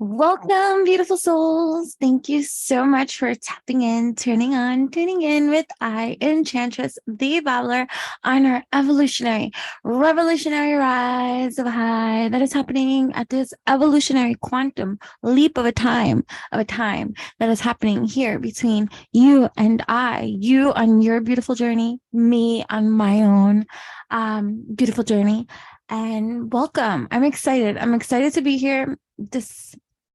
Welcome, beautiful souls. Thank you so much for tapping in, tuning in with I, Enchantress, the Babbler, on our evolutionary, revolutionary rise of high that is happening at this evolutionary quantum leap of a time that is happening here between you and I, you on your beautiful journey, me on my own beautiful journey. And welcome. I'm excited. I'm excited to be here.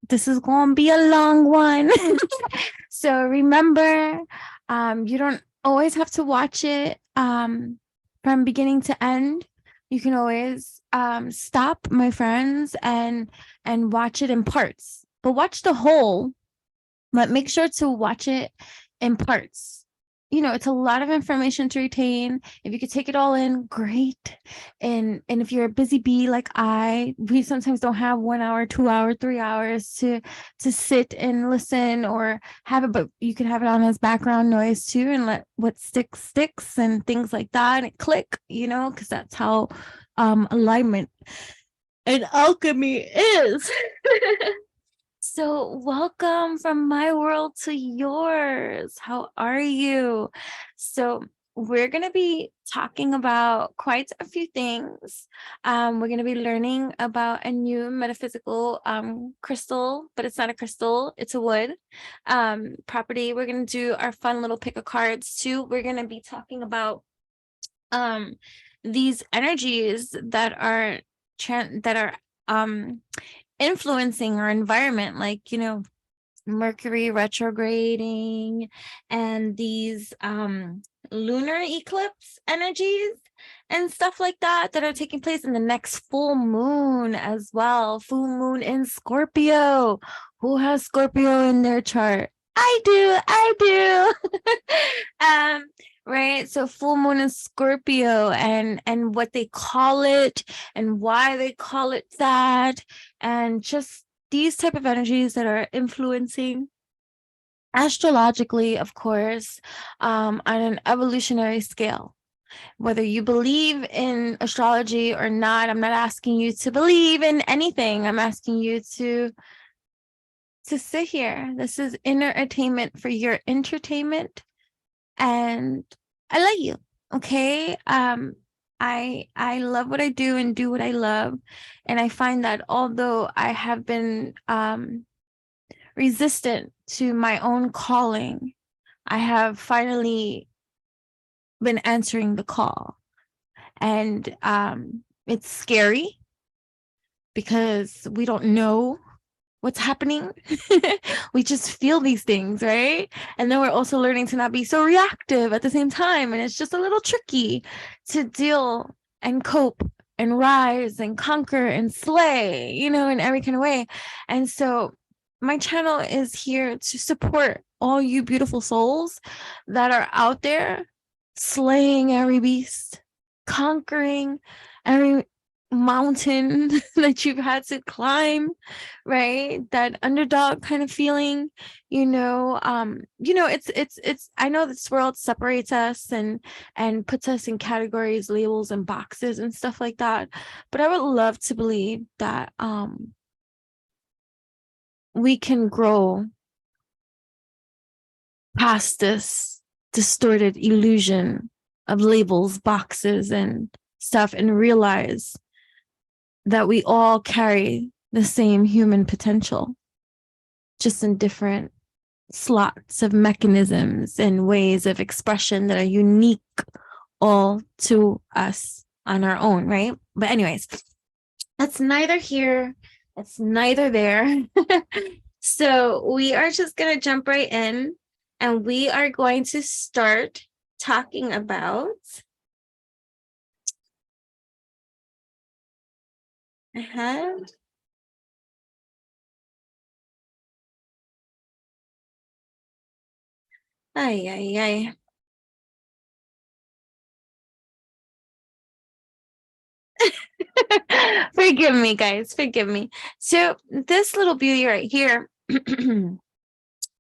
This is going to be a long one. So remember, you don't always have to watch it from beginning to end. You can always stop, my friends, and watch it in parts. But watch the whole, but make sure to watch it in parts. You know, it's a lot of information to retain. If you could take it all in, great. And if you're a busy bee like we sometimes don't have 1 hour, 2 hour, 3 hours to sit and listen or have it, but you can have it on as background noise too, and let what sticks and things like that, and click, you know, because that's how alignment and alchemy is. So welcome from my world to yours. How are you? So we're going to be talking about quite a few things. We're going to be learning about a new metaphysical crystal, but it's not a crystal, it's a wood property. We're going to do our fun little pick of cards too. We're going to be talking about these energies that are influencing our environment, like, you know, Mercury retrograding and these lunar eclipse energies and stuff like that are taking place in the next full moon as well. Full moon in Scorpio. Who has Scorpio in their chart? I do. Right, so full moon in Scorpio, and what they call it and why they call it that, and just these type of energies that are influencing astrologically, of course, on an evolutionary scale. Whether you believe in astrology or not, I'm not asking you to believe in anything. I'm asking you to sit here. This is entertainment for your entertainment, and I let you. Okay. I love what I do and do what I love. And I find that although I have been resistant to my own calling, I have finally been answering the call. And it's scary because we don't know what's happening. We just feel these things, right? And then we're also learning to not be so reactive at the same time, and it's just a little tricky to deal and cope and rise and conquer and slay, you know, in every kind of way. And so my channel is here to support all you beautiful souls that are out there slaying every beast, conquering every mountain that you've had to climb, right? That underdog kind of feeling, it's I know this world separates us and puts us in categories, labels, and boxes and stuff like that, but I would love to believe that we can grow past this distorted illusion of labels, boxes, and stuff, and realize that we all carry the same human potential, just in different slots of mechanisms and ways of expression that are unique all to us on our own, right? But anyways, that's neither here, it's neither there. So we are just going to jump right in, and we are going to start talking about ahead. Ay. Forgive me, guys. Forgive me. So this little beauty right here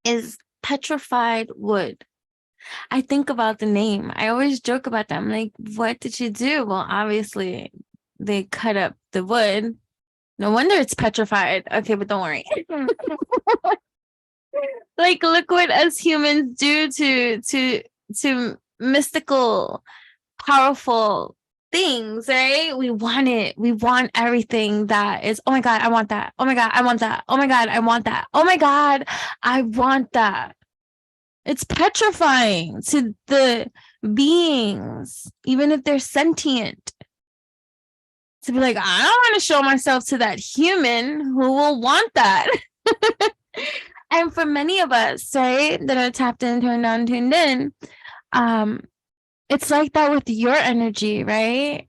is petrified wood. I think about the name. I always joke about them. Like, what did you do? Well, obviously, they cut up the wood No wonder it's petrified. Okay, but don't worry. Like, look what us humans do to mystical, powerful things, right? We want it. We want everything that is, oh my God, I want that. Oh my God, I want that. Oh my God, I want that. Oh my God, I want that. It's petrifying to the beings, even if they're sentient, to be like, I don't want to show myself to that human who will want that. And for many of us, right, that are tapped in, turned on, tuned in, it's like that with your energy, right?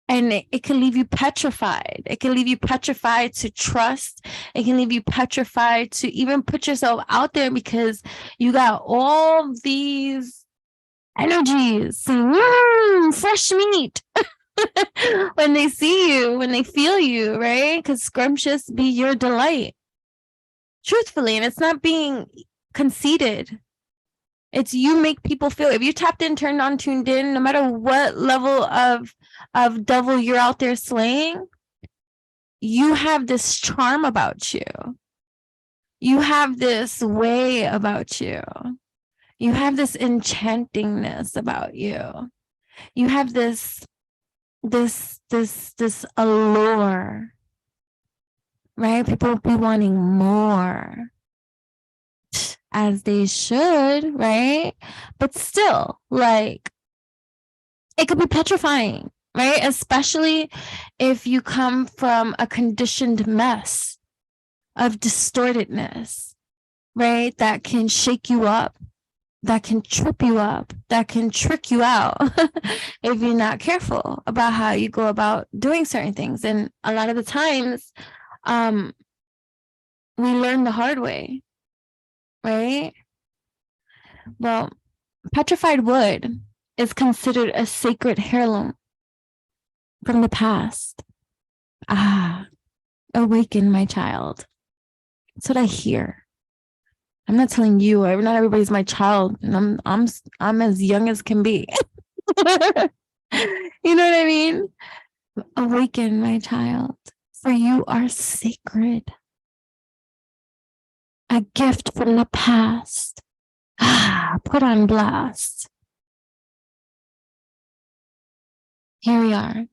And it can leave you petrified. It can leave you petrified to trust. It can leave you petrified to even put yourself out there because you got all these energies, fresh meat. When they see you, when they feel you, right? Because scrumptious be your delight. Truthfully, and it's not being conceited. It's you make people feel. If you tapped in, turned on, tuned in, no matter what level of devil you're out there slaying, you have this charm about you. You have this way about you. You have this enchantingness about you. You have this allure, right? People be wanting more, as they should, right? But still, like, it could be petrifying, right? Especially if you come from a conditioned mess of distortedness, right? That can shake you up, that can trip you up, that can trick you out if you're not careful about how you go about doing certain things. And a lot of the times, we learn the hard way, right? Well, petrified wood is considered a sacred heirloom from the past. Awaken, my child. That's what I hear. I'm not telling you. Not everybody's my child, and I'm as young as can be. You know what I mean? Awaken, my child, for you are sacred. A gift from the past. Put on blast. Here we are.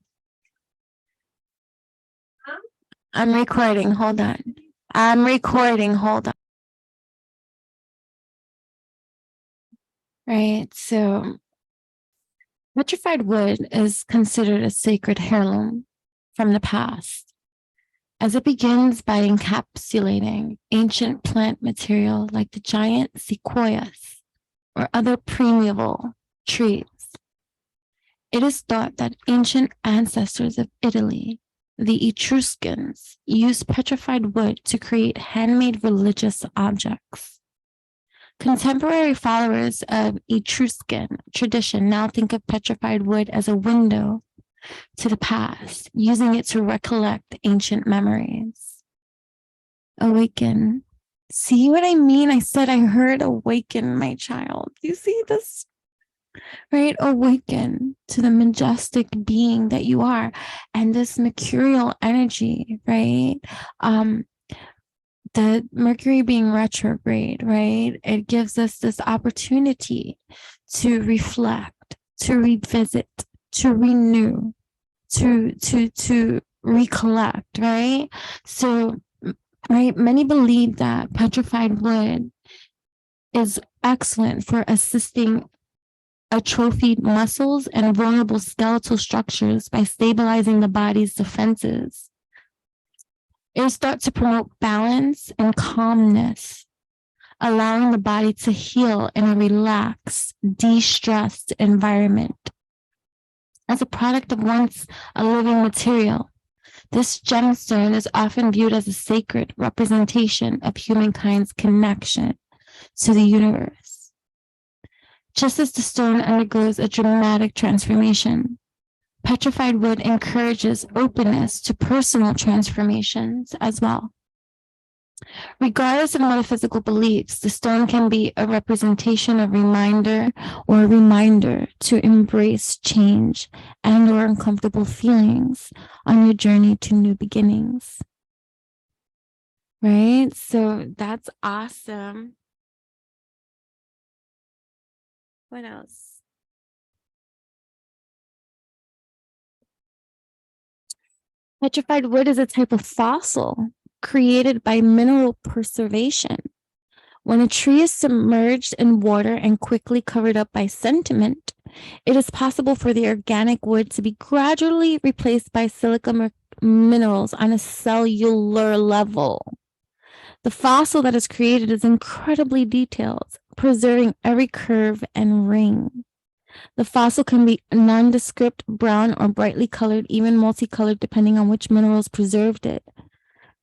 I'm recording. Hold on. I'm recording. Hold on. Right. So petrified wood is considered a sacred heirloom from the past, as it begins by encapsulating ancient plant material like the giant sequoias or other primeval trees. It is thought that ancient ancestors of Italy, the Etruscans, used petrified wood to create handmade religious objects. Contemporary followers of Etruscan tradition now think of petrified wood as a window to the past, using it to recollect ancient memories. Awaken. See what I mean? I said I heard awaken, my child. You see this? Right? Awaken to the majestic being that you are. And this mercurial energy, right? The Mercury being retrograde, right? It gives us this opportunity to reflect, to revisit, to renew, to recollect, right? So, right, many believe that petrified wood is excellent for assisting atrophied muscles and vulnerable skeletal structures by stabilizing the body's defenses. It is thought to promote balance and calmness, allowing the body to heal in a relaxed, de-stressed environment. As a product of once a living material, this gemstone is often viewed as a sacred representation of humankind's connection to the universe. Just as the stone undergoes a dramatic transformation, petrified wood encourages openness to personal transformations as well. Regardless of metaphysical beliefs, the stone can be a representation of reminder or a reminder to embrace change and or uncomfortable feelings on your journey to new beginnings. right? So that's awesome. What else? Petrified wood is a type of fossil created by mineral preservation. When a tree is submerged in water and quickly covered up by sediment, it is possible for the organic wood to be gradually replaced by silica minerals on a cellular level. The fossil that is created is incredibly detailed, preserving every curve and ring. The fossil can be nondescript, brown, or brightly colored, even multicolored, depending on which minerals preserved it.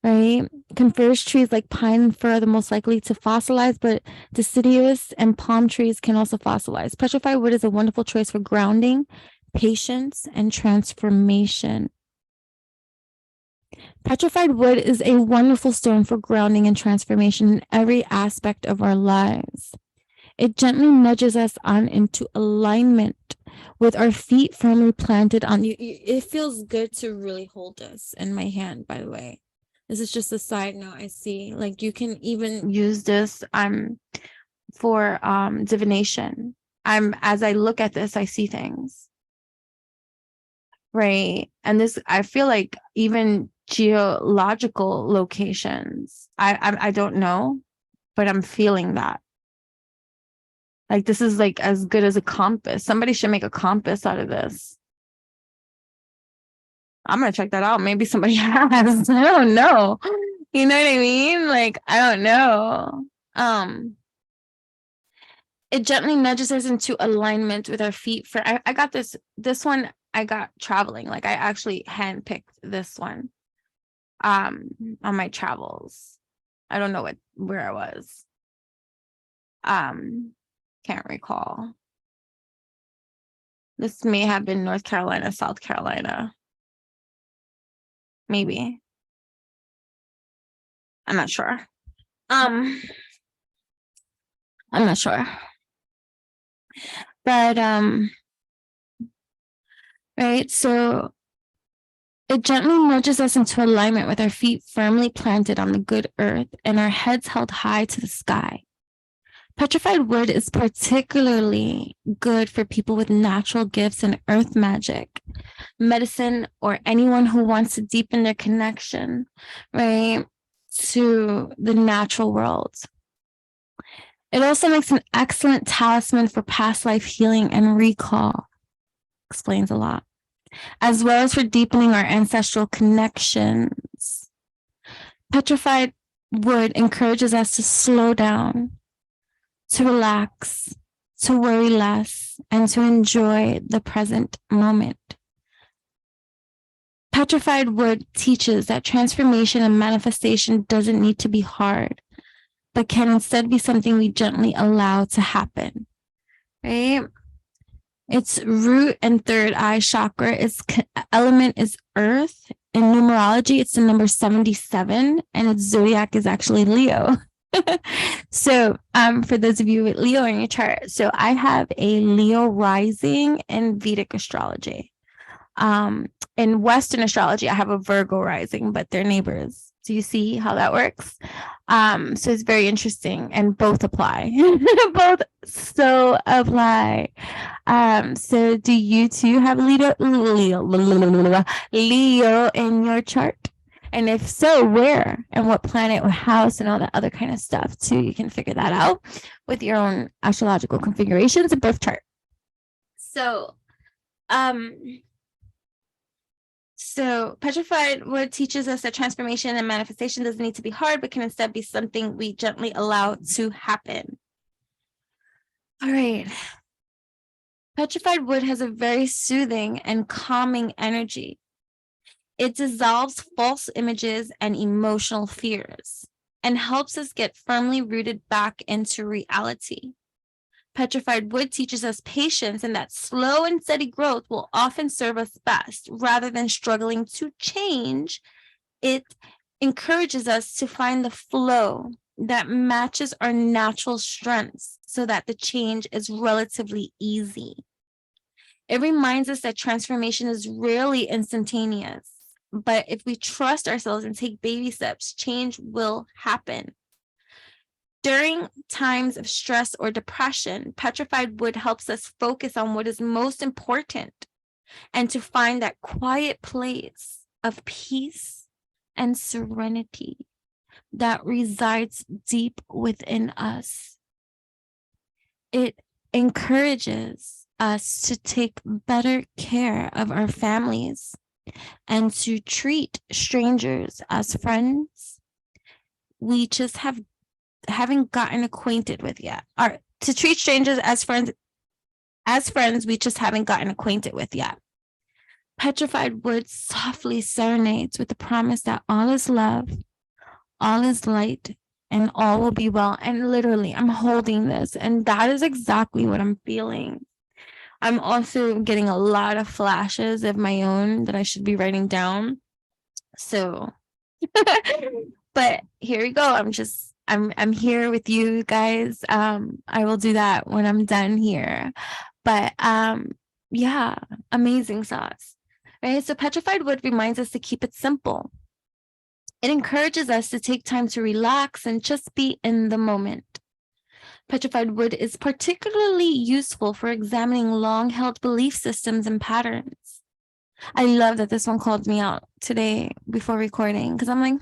Right? Coniferous trees like pine and fir are the most likely to fossilize, but deciduous and palm trees can also fossilize. Petrified wood is a wonderful choice for grounding, patience, and transformation. Petrified wood is a wonderful stone for grounding and transformation in every aspect of our lives. It gently nudges us on into alignment with our feet firmly planted on you. It feels good to really hold this in my hand, by the way. This is just a side note I see. Like you can even use this for divination. As I look at this, I see things. Right. And this, I feel like even geological locations. I don't know, but I'm feeling that. Like this is like as good as a compass. Somebody should make a compass out of this. I'm gonna check that out. Maybe somebody has. I don't know. You know what I mean? Like, I don't know. It gently nudges us into alignment with our feet. I got this one I got traveling. Like I actually handpicked this one on my travels. I don't know where I was. Can't recall. This may have been North Carolina, South Carolina. Maybe. I'm not sure. I'm not sure. But right, so it gently nudges us into alignment with our feet firmly planted on the good earth and our heads held high to the sky. Petrified wood is particularly good for people with natural gifts in earth magic, medicine, or anyone who wants to deepen their connection, right, to the natural world. It also makes an excellent talisman for past life healing and recall. Explains a lot. As well as for deepening our ancestral connections. Petrified wood encourages us to slow down, to relax, to worry less, and to enjoy the present moment. Petrified wood teaches that transformation and manifestation doesn't need to be hard, but can instead be something we gently allow to happen, right? Its root and third eye chakra element is earth. In numerology, it's the number 77, and its zodiac is actually Leo. So for those of you with Leo in your chart, so I have a Leo rising in Vedic astrology. In Western astrology, I have a Virgo rising, but they're neighbors. Do you see how that works? So it's very interesting, and both apply. Both so apply. So do you too have Leo in your chart? And if so, where and what planet or house and all that other kind of stuff too? You can figure that out with your own astrological configurations and birth chart. So, So petrified wood teaches us that transformation and manifestation doesn't need to be hard, but can instead be something we gently allow to happen. All right. Petrified wood has a very soothing and calming energy. It dissolves false images and emotional fears and helps us get firmly rooted back into reality. Petrified wood teaches us patience and that slow and steady growth will often serve us best. Rather than struggling to change, it encourages us to find the flow that matches our natural strengths so that the change is relatively easy. It reminds us that transformation is rarely instantaneous, But if we trust ourselves and take baby steps, change will happen. During times of stress or depression, petrified wood helps us focus on what is most important and to find that quiet place of peace and serenity that resides deep within us. It encourages us to take better care of our families and to treat strangers as friends we just haven't gotten acquainted with yet, or to treat strangers as friends we just haven't gotten acquainted with yet. Petrified wood softly serenades with the promise that all is love, all is light, and all will be well. And literally, I'm holding this, and that is exactly what I'm feeling. I'm also getting a lot of flashes of my own that I should be writing down. So, but here we go. I'm here with you guys. I will do that when I'm done here. But yeah, amazing sauce. Right? So petrified wood reminds us to keep it simple. It encourages us to take time to relax and just be in the moment. Petrified wood is particularly useful for examining long-held belief systems and patterns. I love that this one called me out today before recording, because I'm like,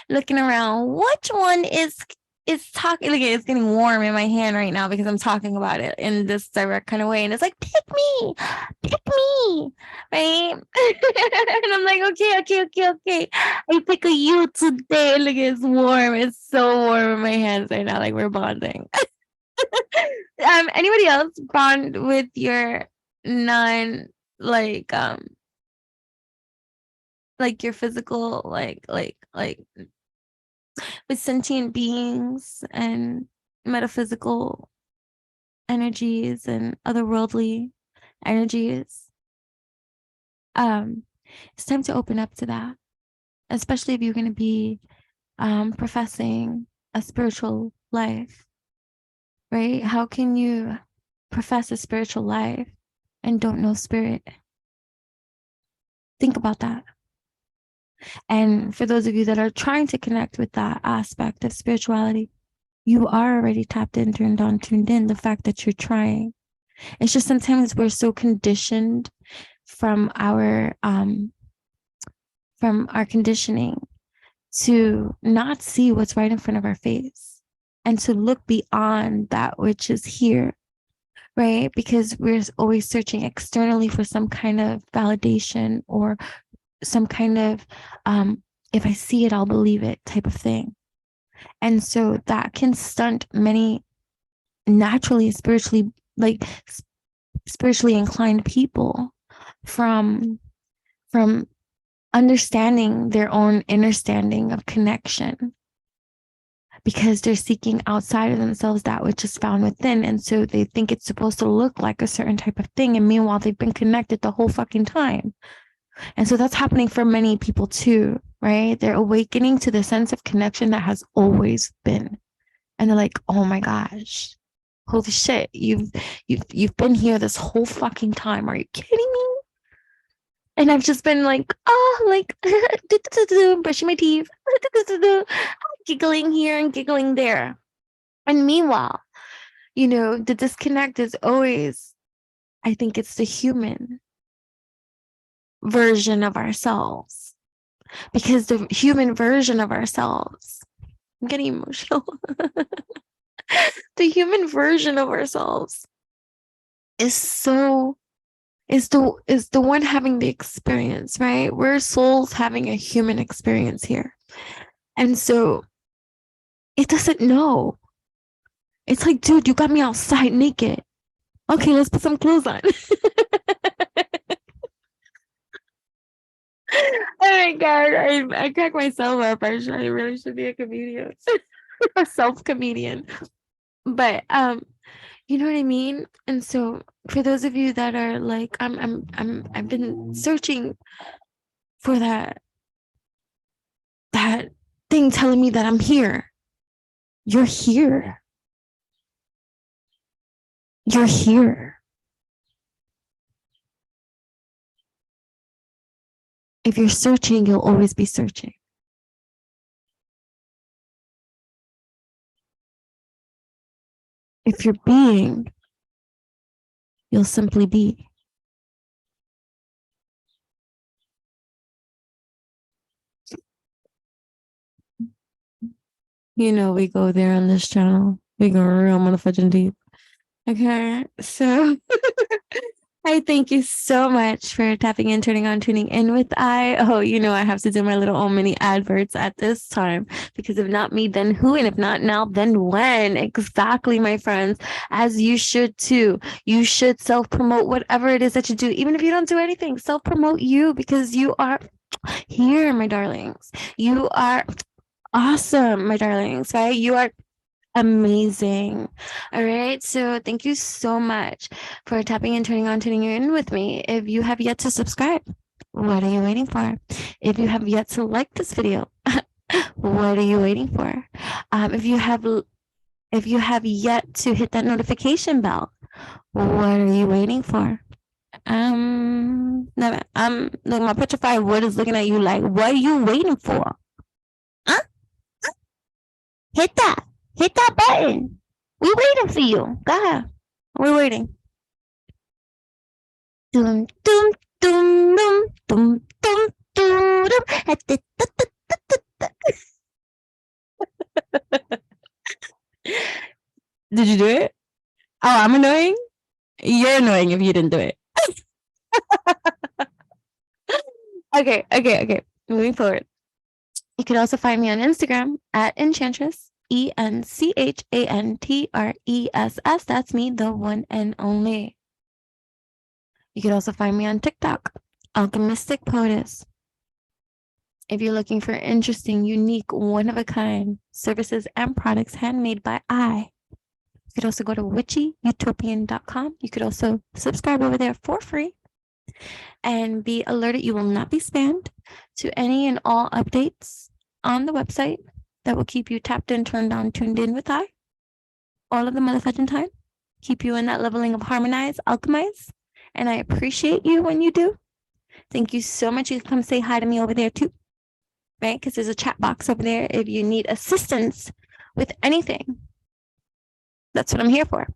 looking around, which one is talking? Like, it's getting warm in my hand right now because I'm talking about it in this direct kind of way, and it's like, pick me, right? And I'm like, okay. I pick a you today. Look, it's warm. It's so warm in my hands right now. Like, we're bonding. Anybody else bond with your non like your physical like with sentient beings and metaphysical energies and otherworldly energies? It's time to open up to that, especially if you're going to be professing a spiritual life, right? How can you profess a spiritual life and don't know spirit? Think about that. And for those of you that are trying to connect with that aspect of spirituality, you are already tapped in, turned on, tuned in. The fact that you're trying, it's just sometimes we're so conditioned from our conditioning to not see what's right in front of our face and to look beyond that which is here, right? Because we're always searching externally for some kind of validation or some kind of if I see it, I'll believe it type of thing. And so that can stunt many naturally spiritually inclined people from understanding their own understanding of connection, because they're seeking outside of themselves that which is found within. And so they think it's supposed to look like a certain type of thing. And meanwhile, they've been connected the whole fucking time. And so that's happening for many people too, right? They're awakening to the sense of connection that has always been. And they're like, oh my gosh, holy shit, you've been here this whole fucking time. Are you kidding me? And I've just been like, brushing my teeth, giggling here and giggling there. And meanwhile, the disconnect is always, I think it's the human version of ourselves, because the human version of ourselves, I'm getting emotional. The human version of ourselves is the one having the experience, right? We're souls having a human experience here. And so it doesn't know. It's like, dude, you got me outside naked. Okay, let's put some clothes on. Oh my God, I crack myself up. I really should be a comedian. A self-comedian. But you know what I mean? And so for those of you that are like, I've been searching for that thing telling me that I'm here. You're here. You're here. If you're searching, you'll always be searching. If you're being, you'll simply be. You know, we go there on this channel. We go real motherfucking deep. Okay, so I thank you so much for tapping in, turning on, tuning in with I. Oh, you know, I have to do my little own mini adverts at this time, because if not me, then who? And if not now, then when? Exactly, my friends, as you should too. You should self-promote whatever it is that you do. Even if you don't do anything, self-promote you, because you are here, my darlings. You are awesome, my darlings, right? You are amazing. All right. So thank you so much for tapping and turning on, tuning in with me. If you have yet to subscribe, what are you waiting for? If you have yet to like this video, what are you waiting for? If you have yet to hit that notification bell, what are you waiting for? No, look, my petrified wood is looking at you like, what are you waiting for? Huh? Hit that. Hit that button. We waiting for you. Go ahead. We're waiting. Dum dum dum dum dum dum dum. Did you do it? Oh, I'm annoying? You're annoying if you didn't do it. Okay. Moving forward. You can also find me on Instagram at Enchantress, ENCHANTRESS. That's me, the one and only. You can also find me on TikTok, Alchemistic Poetess. If you're looking for interesting, unique, one-of-a-kind services and products handmade by I, you could also go to witchyutopian.com. You could also subscribe over there for free and be alerted you will not be spammed to any and all updates on the website that will keep you tapped in, turned on, tuned in with I all of the motherfucking time. Keep you in that leveling of harmonize, alchemize. And I appreciate you when you do. Thank you so much. You can come say hi to me over there too, right? Because there's a chat box over there if you need assistance with anything. That's what I'm here for.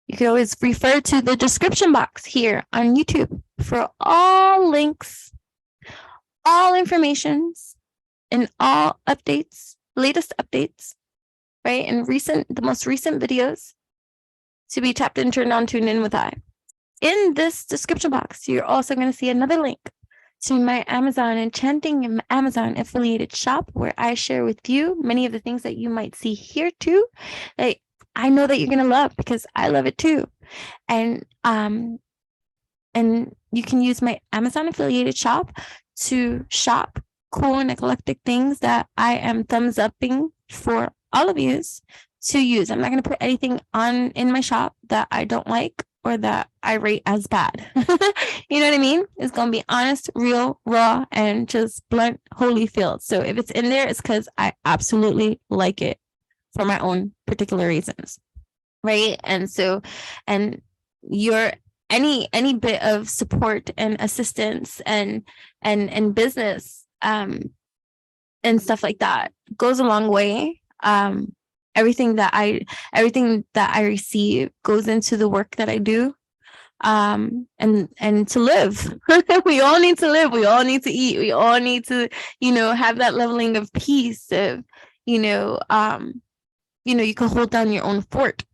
You can always refer to the description box here on YouTube for all links, all informations, and all updates, latest updates, right? And the most recent videos to be tapped in, turned on, tuned in with I. In this description box, you're also going to see another link to my Amazon Enchanting Amazon affiliated shop, where I share with you many of the things that you might see here too, that I know that you're going to love, because I love it too. And you can use my Amazon affiliated shop to shop cool and eclectic things that I am thumbs upping for all of you to use. I'm not going to put anything in my shop that I don't like or that I rate as bad. You know what I mean? It's going to be honest, real, raw, and just blunt, Holyfield. So if it's in there, it's because I absolutely like it for my own particular reasons, right? And so, and your any bit of support and assistance and business and stuff like that goes a long way. Everything that I receive goes into the work that I do. And to live. We all need to live. We all need to eat. We all need to, have that leveling of peace of, you can hold down your own fort,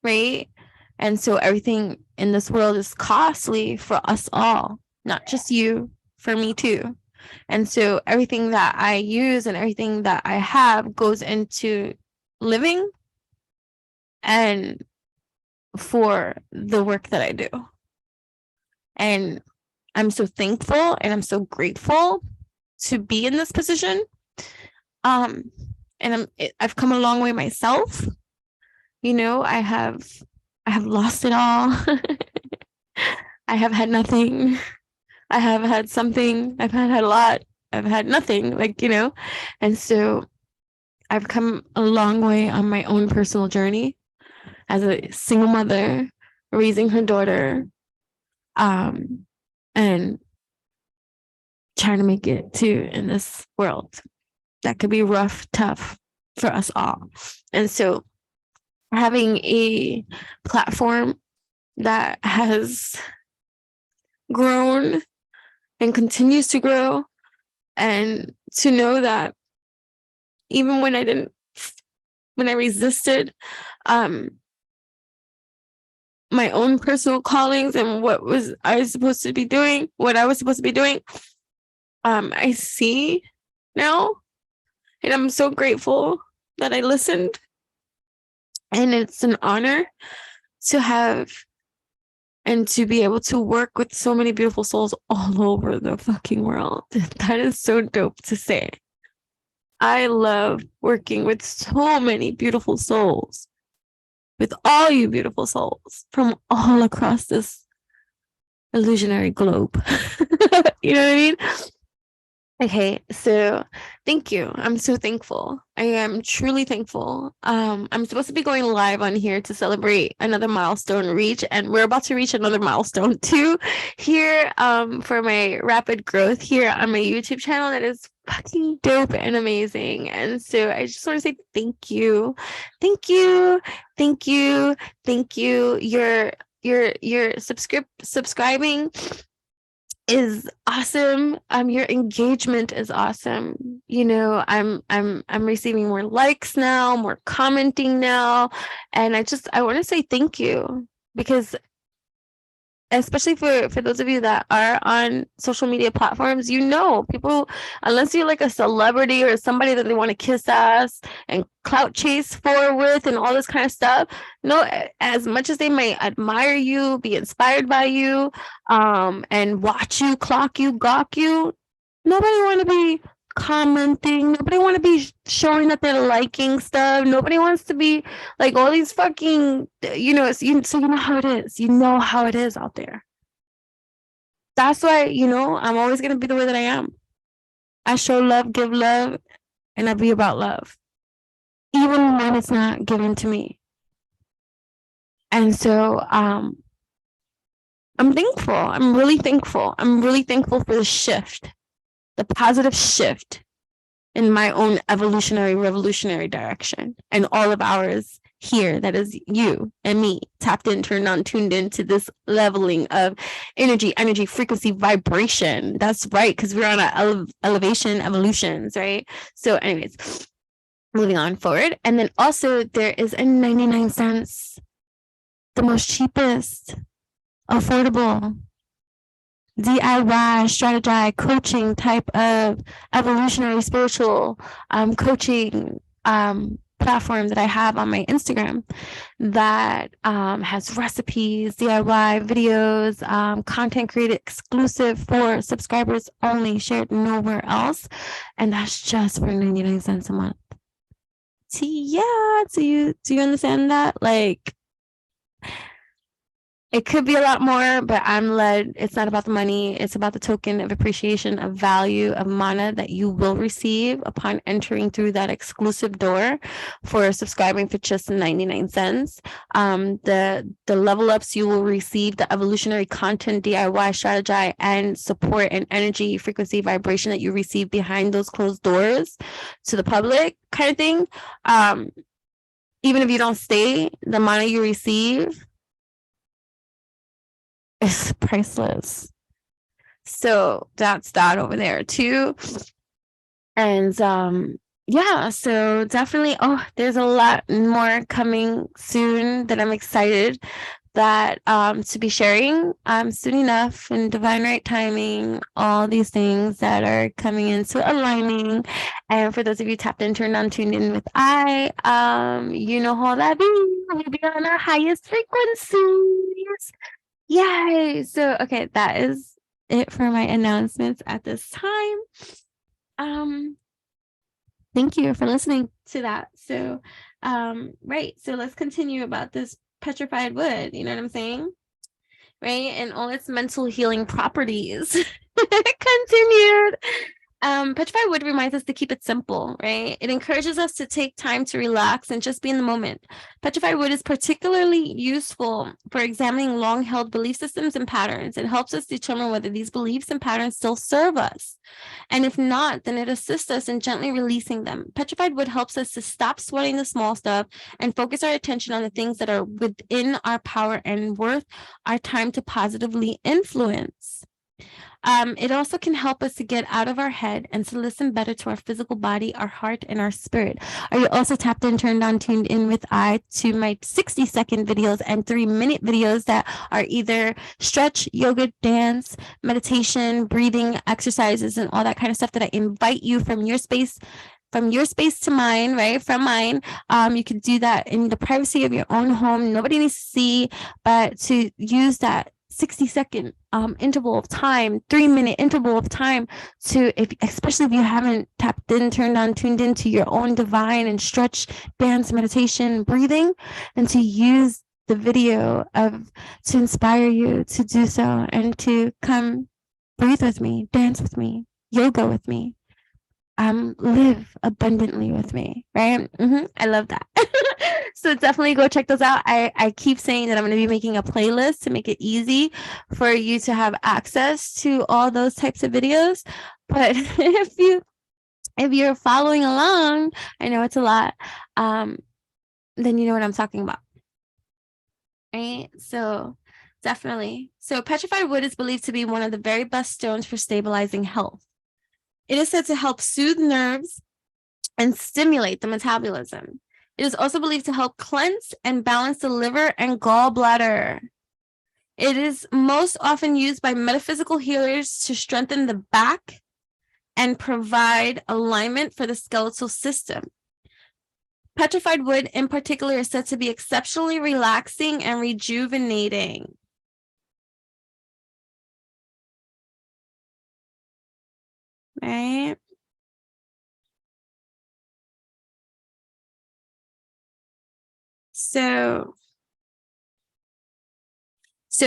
right? And so everything in this world is costly for us all, not just you, for me too. And so everything that I use and everything that I have goes into living and for the work that I do. And I'm so thankful and I'm so grateful to be in this position. And I've come a long way myself. I have lost it all. I have had nothing. I have had something. I've had a lot. I've had nothing, and so I've come a long way on my own personal journey as a single mother raising her daughter. And trying to make it too in this world that could be rough, tough for us all. And so having a platform that has grown and continues to grow, and to know that even when I resisted my own personal callings and what I was supposed to be doing, I see now, and I'm so grateful that I listened. And it's an honor to have and to be able to work with so many beautiful souls all over the fucking world. That is so dope to say. I love working with so many beautiful souls, with all you beautiful souls from all across this illusionary globe. You know what I mean? Okay, so thank you. I'm so thankful. I am truly thankful. I'm supposed to be going live on here to celebrate another milestone reach, and we're about to reach another milestone too here for my rapid growth here on my YouTube channel that is fucking dope and amazing. And so I just want to say thank you. Thank you. Thank you. Thank you. Your subscribing is awesome. Your engagement is awesome. You know, I'm receiving more likes now, more commenting now, and I want to say thank you, because especially for those of you that are on social media platforms, you know, people, unless you're like a celebrity or somebody that they want to kiss ass and clout chase for with and all this kind of stuff, no, as much as they might admire you, be inspired by you, and watch you, clock you, gawk you, nobody want to be commenting, nobody want to be showing that they're liking stuff, nobody wants to be like all these fucking, you know, so you know how it is, out there. That's why, you know, I'm always going to be the way that I am. I show love, give love, and I be about love, even when it's not given to me. And so I'm thankful. I'm really thankful. I'm really thankful for the shift, the positive shift in my own evolutionary, revolutionary direction, and all of ours here, that is you and me, tapped in, turned on, tuned into this leveling of energy, frequency, vibration. That's right, because we're on our elevation, evolutions, right? So anyways, moving on forward. And then also there is a 99 cents, the most cheapest, affordable DIY strategy coaching type of evolutionary spiritual coaching platform that I have on my Instagram that has recipes, DIY videos, content created exclusive for subscribers only, shared nowhere else, and that's just for 99 cents a month. Yeah, do you understand that? Like, it could be a lot more, but I'm led. It's not about the money. It's about the token of appreciation, of value, of mana that you will receive upon entering through that exclusive door for subscribing for just 99 cents. The level ups you will receive, the evolutionary content, DIY strategy, and support and energy, frequency, vibration that you receive behind those closed doors to the public kind of thing. Even if you don't stay, the mana you receive is priceless. So that's that over there too. And yeah, so definitely, there's a lot more coming soon that I'm excited that to be sharing soon enough, in divine right timing, all these things that are coming into aligning. And for those of you tapped in, turned on, tuned in with you know how that be. We'll be on our highest frequencies. Yay! So, okay, that is it for my announcements at this time. Thank you for listening to that. So, right, so let's continue about this petrified wood, you know what I'm saying? Right, and all its mental healing properties. Continued. Petrified wood reminds us to keep it simple, right? It encourages us to take time to relax and just be in the moment. Petrified wood is particularly useful for examining long-held belief systems and patterns. It helps us determine whether these beliefs and patterns still serve us. And if not, then it assists us in gently releasing them. Petrified wood helps us to stop sweating the small stuff and focus our attention on the things that are within our power and worth our time to positively influence. It also can help us to get out of our head and to listen better to our physical body, our heart, and our spirit. Are you also tapped in, turned on, tuned in with I to my 60-second videos and 3-minute videos that are either stretch, yoga, dance, meditation, breathing exercises, and all that kind of stuff that I invite you from your space to mine, right? From mine. You can do that in the privacy of your own home. Nobody needs to see, but to use that 60-second interval of time, 3-minute interval of time to, especially if you haven't tapped in, turned on, tuned into your own divine and stretch, dance, meditation, breathing, and to use the video to inspire you to do so and to come breathe with me, dance with me, yoga with me, live abundantly with me, right? I love that. So definitely go check those out. I keep saying that I'm going to be making a playlist to make it easy for you to have access to all those types of videos. But if you're following along, I know it's a lot, then you know what I'm talking about. Right? So definitely. So petrified wood is believed to be one of the very best stones for stabilizing health. It is said to help soothe nerves and stimulate the metabolism. It is also believed to help cleanse and balance the liver and gallbladder. It is most often used by metaphysical healers to strengthen the back and provide alignment for the skeletal system. Petrified wood in particular is said to be exceptionally relaxing and rejuvenating. Right? So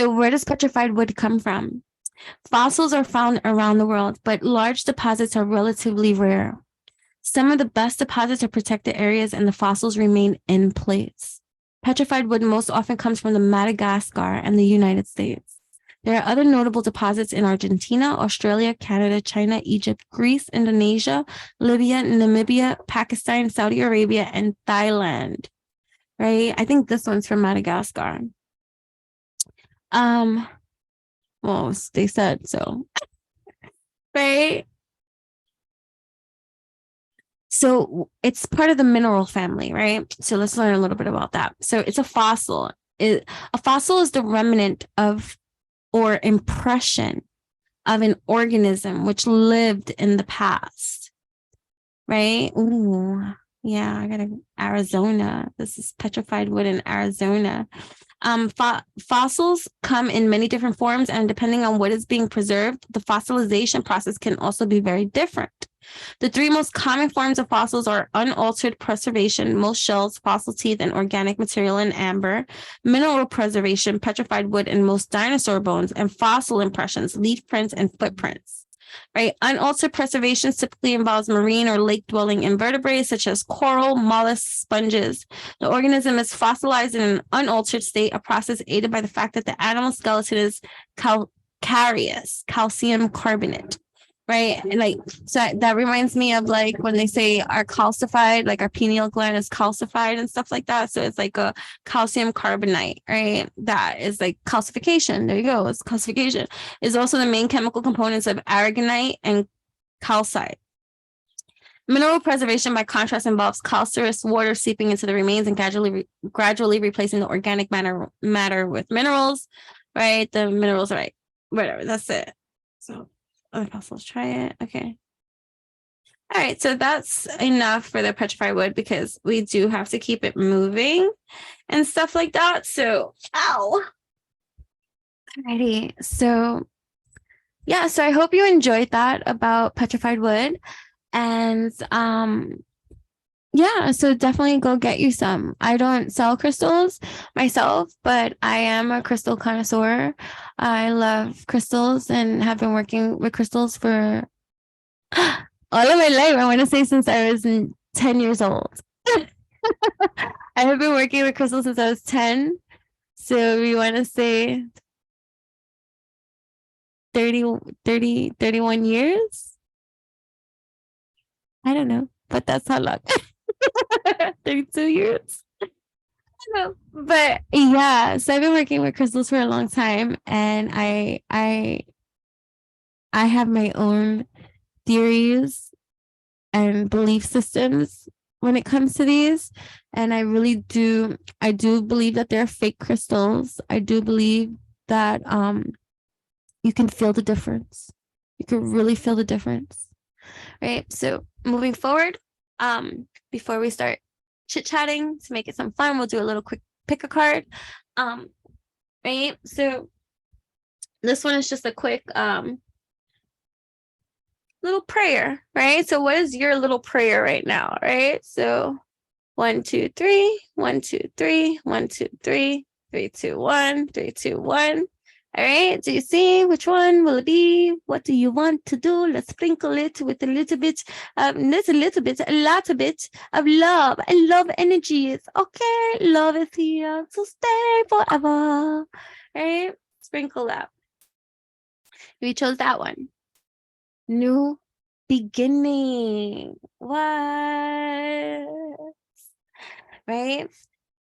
where does petrified wood come from? Fossils are found around the world, but large deposits are relatively rare. Some of the best deposits are protected areas and the fossils remain in place. Petrified wood most often comes from the Madagascar and the United States. There are other notable deposits in Argentina, Australia, Canada, China, Egypt, Greece, Indonesia, Libya, Namibia, Pakistan, Saudi Arabia, and Thailand. Right? I think this one's from Madagascar. Well, they said so. Right? So it's part of the mineral family, right? So let's learn a little bit about that. So it's a fossil. A fossil is the remnant of or impression of an organism which lived in the past, right? Ooh, yeah, I got Arizona. This is petrified wood in Arizona. Fossils come in many different forms, and depending on what is being preserved, the fossilization process can also be very different. The 3 most common forms of fossils are unaltered preservation, most shells, fossil teeth, and organic material in amber, mineral preservation, petrified wood, and most dinosaur bones, and fossil impressions, leaf prints, and footprints. Right? Unaltered preservation typically involves marine or lake-dwelling invertebrates such as coral, mollusks, sponges. The organism is fossilized in an unaltered state, a process aided by the fact that the animal skeleton is calcareous, calcium carbonate. Right? And like, so that reminds me of like when they say are calcified, like our pineal gland is calcified and stuff like that. So it's like a calcium carbonate, right? That is like calcification. There you go. It's calcification. Is also the main chemical components of aragonite and calcite. Mineral preservation, by contrast, involves calcareous water seeping into the remains and gradually replacing the organic matter with minerals, right? The minerals, right? Whatever. That's it. So. Other fossils, try it. Okay. All right, so that's enough for the petrified wood because we do have to keep it moving and stuff like that. So, ow. Alrighty. So, yeah, so I hope you enjoyed that about petrified wood. And yeah, so definitely go get you some. I don't sell crystals myself, but I am a crystal connoisseur. I love crystals and have been working with crystals for all of my life. I want to say since I was 10 years old. I have been working with crystals since I was 10. So we want to say 31 years. I don't know, but that's how long. 32 years. No, but yeah, so I've been working with crystals for a long time, and I have my own theories and belief systems when it comes to these, and I do believe that they're fake crystals. I do believe that you can feel the difference. You can really feel the difference, right? So moving forward, before we start chit-chatting, to make it some fun, we'll do a little quick pick a card. Right, so this one is just a quick little prayer, right? So what is your little prayer right now, right? So 1, 2, 3, 1, 2, 3, 1, 2, 3, 3, 2, 1, 3, 2, 1. All right, do you see which one will it be? What do you want to do? Let's sprinkle it with a little bit, a lot of love and love energies. Okay, love is here to stay forever. All right, sprinkle that. We chose that one. New beginning. What? Right?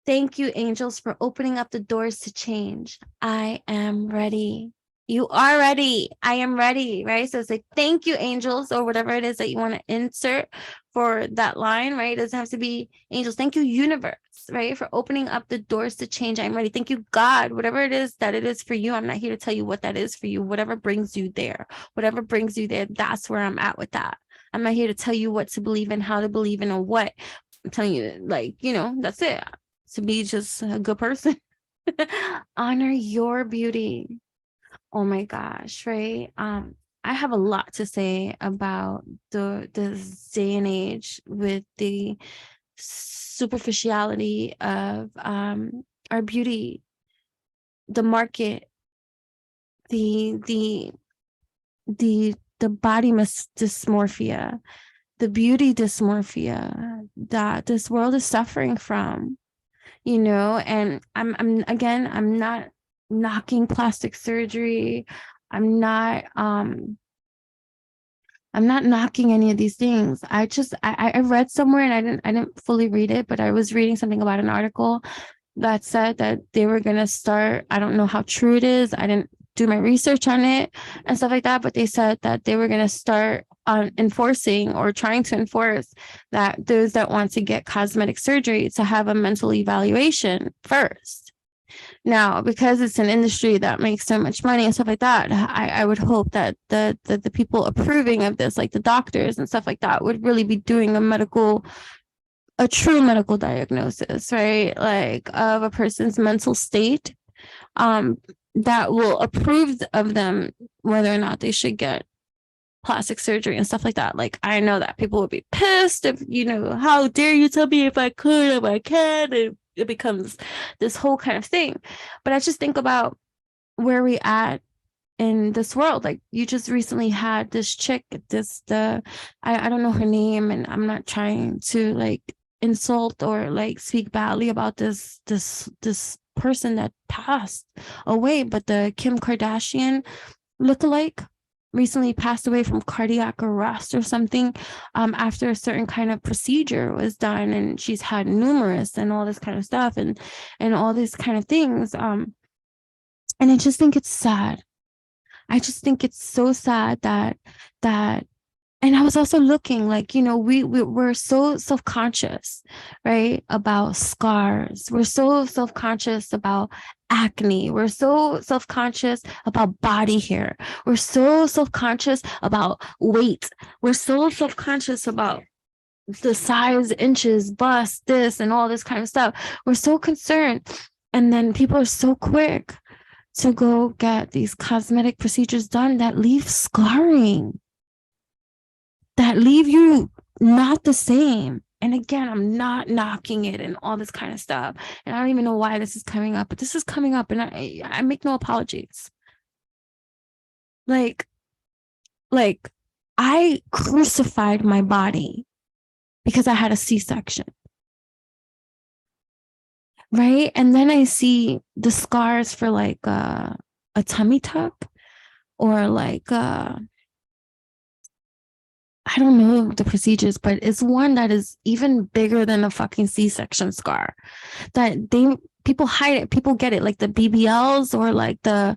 Thank you, angels, for opening up the doors to change. I am ready. You are ready. I am ready, right? So it's like, thank you, angels, or whatever it is that you want to insert for that line, right? It doesn't have to be angels. Thank you, universe, right? For opening up the doors to change. I'm ready. Thank you, God, whatever it is that it is for you. I'm not here to tell you what that is for you. Whatever brings you there, that's where I'm at with that. I'm not here to tell you what to believe in, how to believe in, or what. I'm telling you, like, that's it. To be just a good person. Honor your beauty. Oh my gosh, right? I have a lot to say about this day and age with the superficiality of our beauty, the market, the body dysmorphia, the beauty dysmorphia that this world is suffering from. And I'm not knocking plastic surgery. I'm not knocking any of these things. I read somewhere, and I didn't fully read it, but I was reading something about an article that said that they were going to start, I don't know how true it is. I didn't do my research on it and stuff like that, but they said that they were going to start enforcing or trying to enforce that those that want to get cosmetic surgery to have a mental evaluation first. Now, because it's an industry that makes so much money and stuff like that, I would hope that the people approving of this, like the doctors and stuff like that, would really be doing a true medical diagnosis, right? Like of a person's mental state, that will approve of them whether or not they should get plastic surgery and stuff like that. Like, I know that people would be pissed if, how dare you tell me if I could, if I can, and it becomes this whole kind of thing. But I just think about where we at in this world. Like, you just recently had this chick, I don't know her name, and I'm not trying to like insult or like speak badly about this person that passed away, but the Kim Kardashian lookalike recently passed away from cardiac arrest or something, after a certain kind of procedure was done, and she's had numerous and all this kind of stuff and all these kind of things, and I just think it's sad. I just think it's so sad that and I was also looking, like, we're so self-conscious, right, about scars. We're so self-conscious about acne. We're so self-conscious about body hair. We're so self-conscious about weight. We're so self-conscious about the size, inches, bust, this, and all this kind of stuff. We're so concerned. And then people are so quick to go get these cosmetic procedures done that leave scarring, that leave you not the same. And again, I'm not knocking it and all this kind of stuff. And I don't even know why this is coming up, but this is coming up, and I make no apologies. Like I crucified my body because I had a C-section. Right. And then I see the scars for like a tummy tuck, or like I don't know the procedures, but it's one that is even bigger than a fucking C-section scar. That people hide it, people get it, like the BBLs, or like the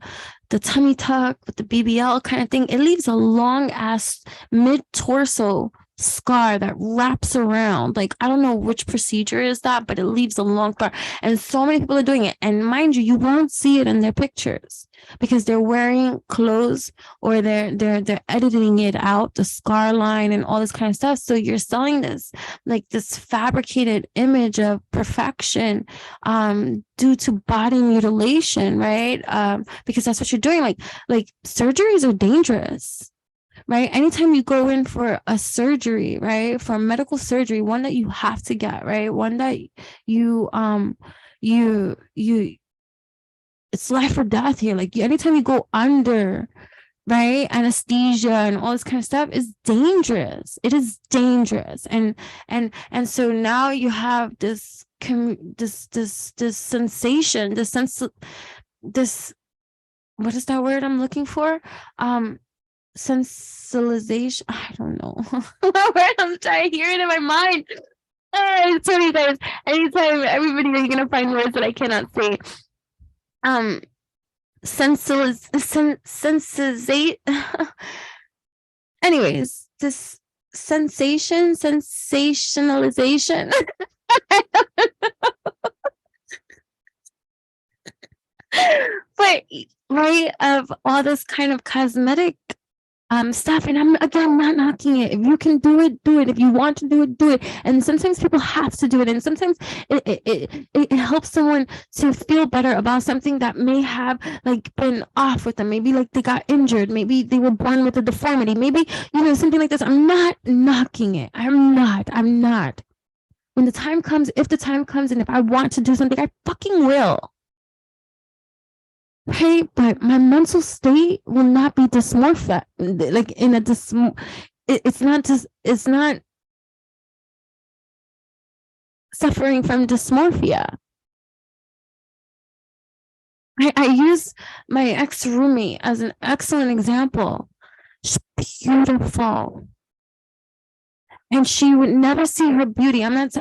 tummy tuck with the BBL kind of thing. It leaves a long ass mid torso scar that wraps around. Like, I don't know which procedure is that, but it leaves a long scar. And so many people are doing it. And mind you, you won't see it in their pictures because they're wearing clothes, or they're editing it out, the scar line and all this kind of stuff. So you're selling this like this fabricated image of perfection due to body mutilation, right? Because that's what you're doing. Like surgeries are dangerous, right? Anytime you go in for a surgery, right, for a medical surgery, one that you have to get, right, one that you it's life or death here. Like, anytime you go under, right, anesthesia and all this kind of stuff is dangerous. It is dangerous. And so now you have this sensation, this what is that word I'm looking for? Sensitization. I don't know what word I'm trying to hear it in my mind. Sorry guys. Anytime, everybody, you're gonna find words that I cannot say. Sensitization. Anyways, this sensationalization. But right, of all this kind of cosmetic stuff, and I'm again not knocking it. If you can do it, do it. If you want to do it, do it. And sometimes people have to do it, and sometimes it helps someone to feel better about something that may have like been off with them. Maybe like they got injured, maybe they were born with a deformity, maybe, you know, something like this. I'm not knocking it. I'm not. When the time comes, if the time comes, and if I want to do something, I fucking will. Right, but my mental state will not be dysmorphic. Like in a it's not suffering from dysmorphia. I use my ex-roommate as an excellent example. She's beautiful, and she would never see her beauty. I'm not.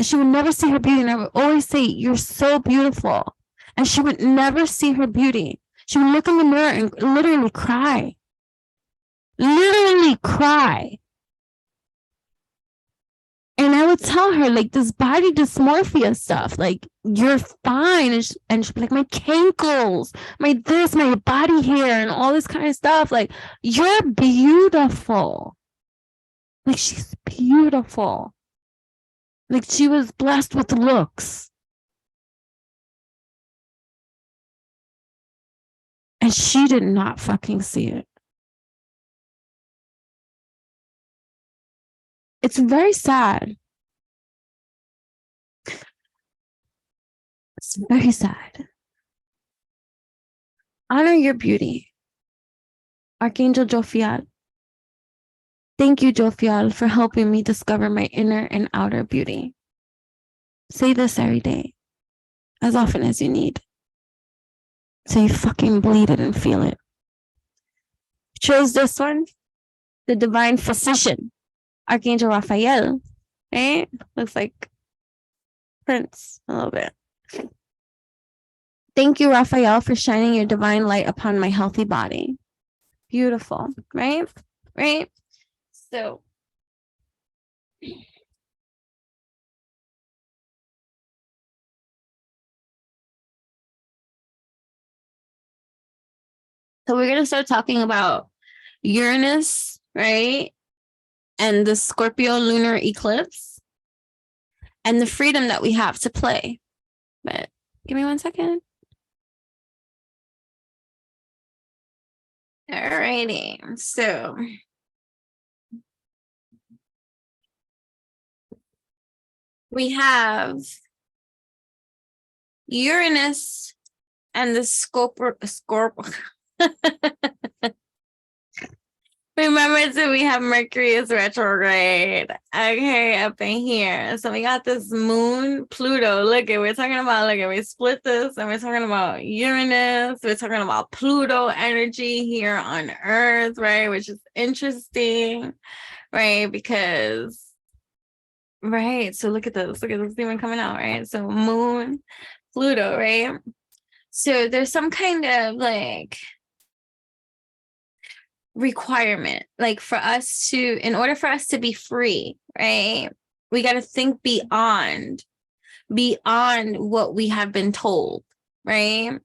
She would never see her beauty, and I would always say, "You're so beautiful." And she would never see her beauty. She would look in the mirror and literally cry. Literally cry. And I would tell her, like, this body dysmorphia stuff, like, you're fine. And she'd be like, my cankles, my this, my body hair, and all this kind of stuff. Like, you're beautiful. Like, she's beautiful. Like, she was blessed with looks. And she did not fucking see it. It's very sad. It's very sad. Honor your beauty. Archangel Jophiel. Thank you, Jophiel, for helping me discover my inner and outer beauty. Say this every day, as often as you need. So you fucking bleed it and feel it. Chose this one, the Divine Physician, Archangel Raphael. Right? Looks like Prince a little bit. Thank you, Raphael, for shining your divine light upon my healthy body. Beautiful, right? Right? So we're going to start talking about Uranus, right? And the Scorpio lunar eclipse and the freedom that we have to play. But give me 1 second. Alrighty, so we have Uranus and the Scorpio Remember, so we have Mercury is retrograde. Okay, up in here. So we got this moon, Pluto. Look at, we're talking about, look at, we split this and we're talking about Uranus. We're talking about Pluto energy here on Earth, right? Which is interesting, right? Because, right. So look at this demon coming out, right? So moon, Pluto, right? So there's some kind of like requirement, like for us to, in order for us to be free, right, we got to think beyond what we have been told, right?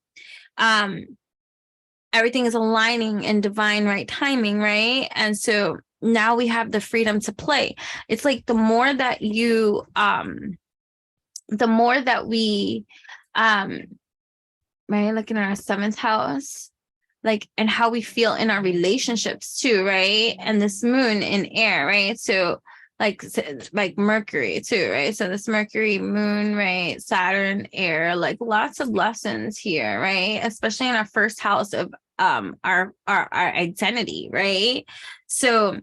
Everything is aligning in divine right timing, right? And so now we have the freedom to play. It's like the more that you the more that we right, looking at our seventh house, like, and how we feel in our relationships too, right? And this moon in air, right? So like Mercury too, right? So this Mercury, moon, right? Saturn, air, like lots of lessons here, right? Especially in our first house of our identity, right? So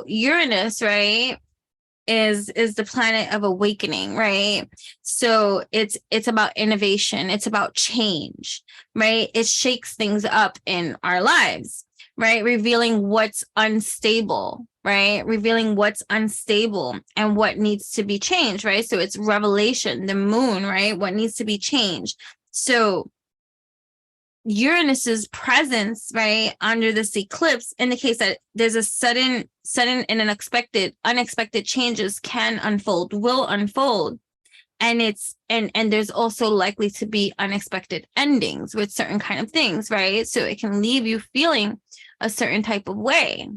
Uranus, right, is the planet of awakening, right? So it's about innovation, it's about change, right? It shakes things up in our lives, right? Revealing what's unstable, right? Revealing what's unstable and what needs to be changed, right? So it's revelation, the moon, right? What needs to be changed. So Uranus's presence, right, under this eclipse indicates that there's a sudden and unexpected changes can unfold, will unfold. And it's and there's also likely to be unexpected endings with certain kind of things, right? So it can leave you feeling a certain type of way,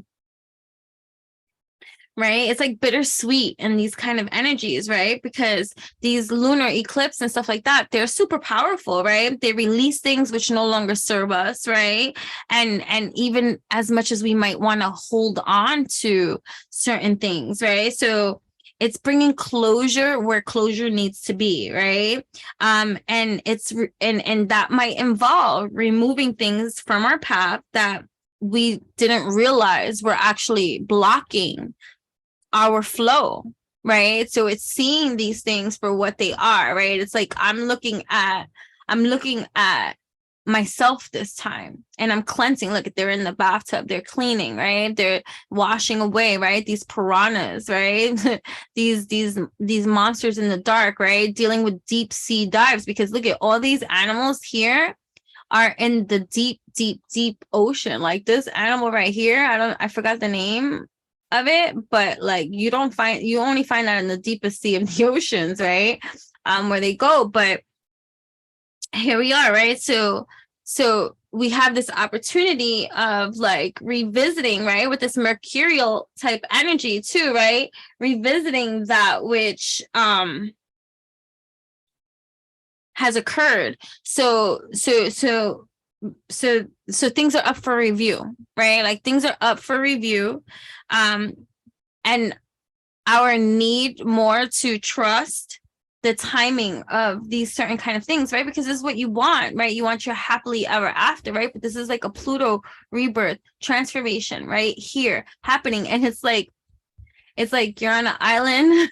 right? It's like bittersweet in these kind of energies, right? Because these lunar eclipses and stuff like that, they're super powerful, right? They release things which no longer serve us, right? And even as much as we might want to hold on to certain things, right? So it's bringing closure where closure needs to be, right? And it's and that might involve removing things from our path that we didn't realize were actually blocking our flow, right? So it's seeing these things for what they are, right? It's like I'm looking at myself this time and I'm cleansing. Look, they're in the bathtub, they're cleaning, right? They're washing away, right? These piranhas, right? these monsters in the dark, right? Dealing with deep sea dives, because look at all these animals here are in the deep ocean. Like this animal right here, I forgot the name of it, but like you only find that in the deepest sea of the oceans, right? Where they go. But here we are, right? So we have this opportunity of like revisiting, right, with this mercurial type energy too, right? Revisiting that which has occurred. So things are up for review, right? Like things are up for review. And our need more to trust the timing of these certain kind of things, right? Because this is what you want, right? You want your happily ever after, right? But this is like a Pluto rebirth transformation right here happening. And it's like you're on an island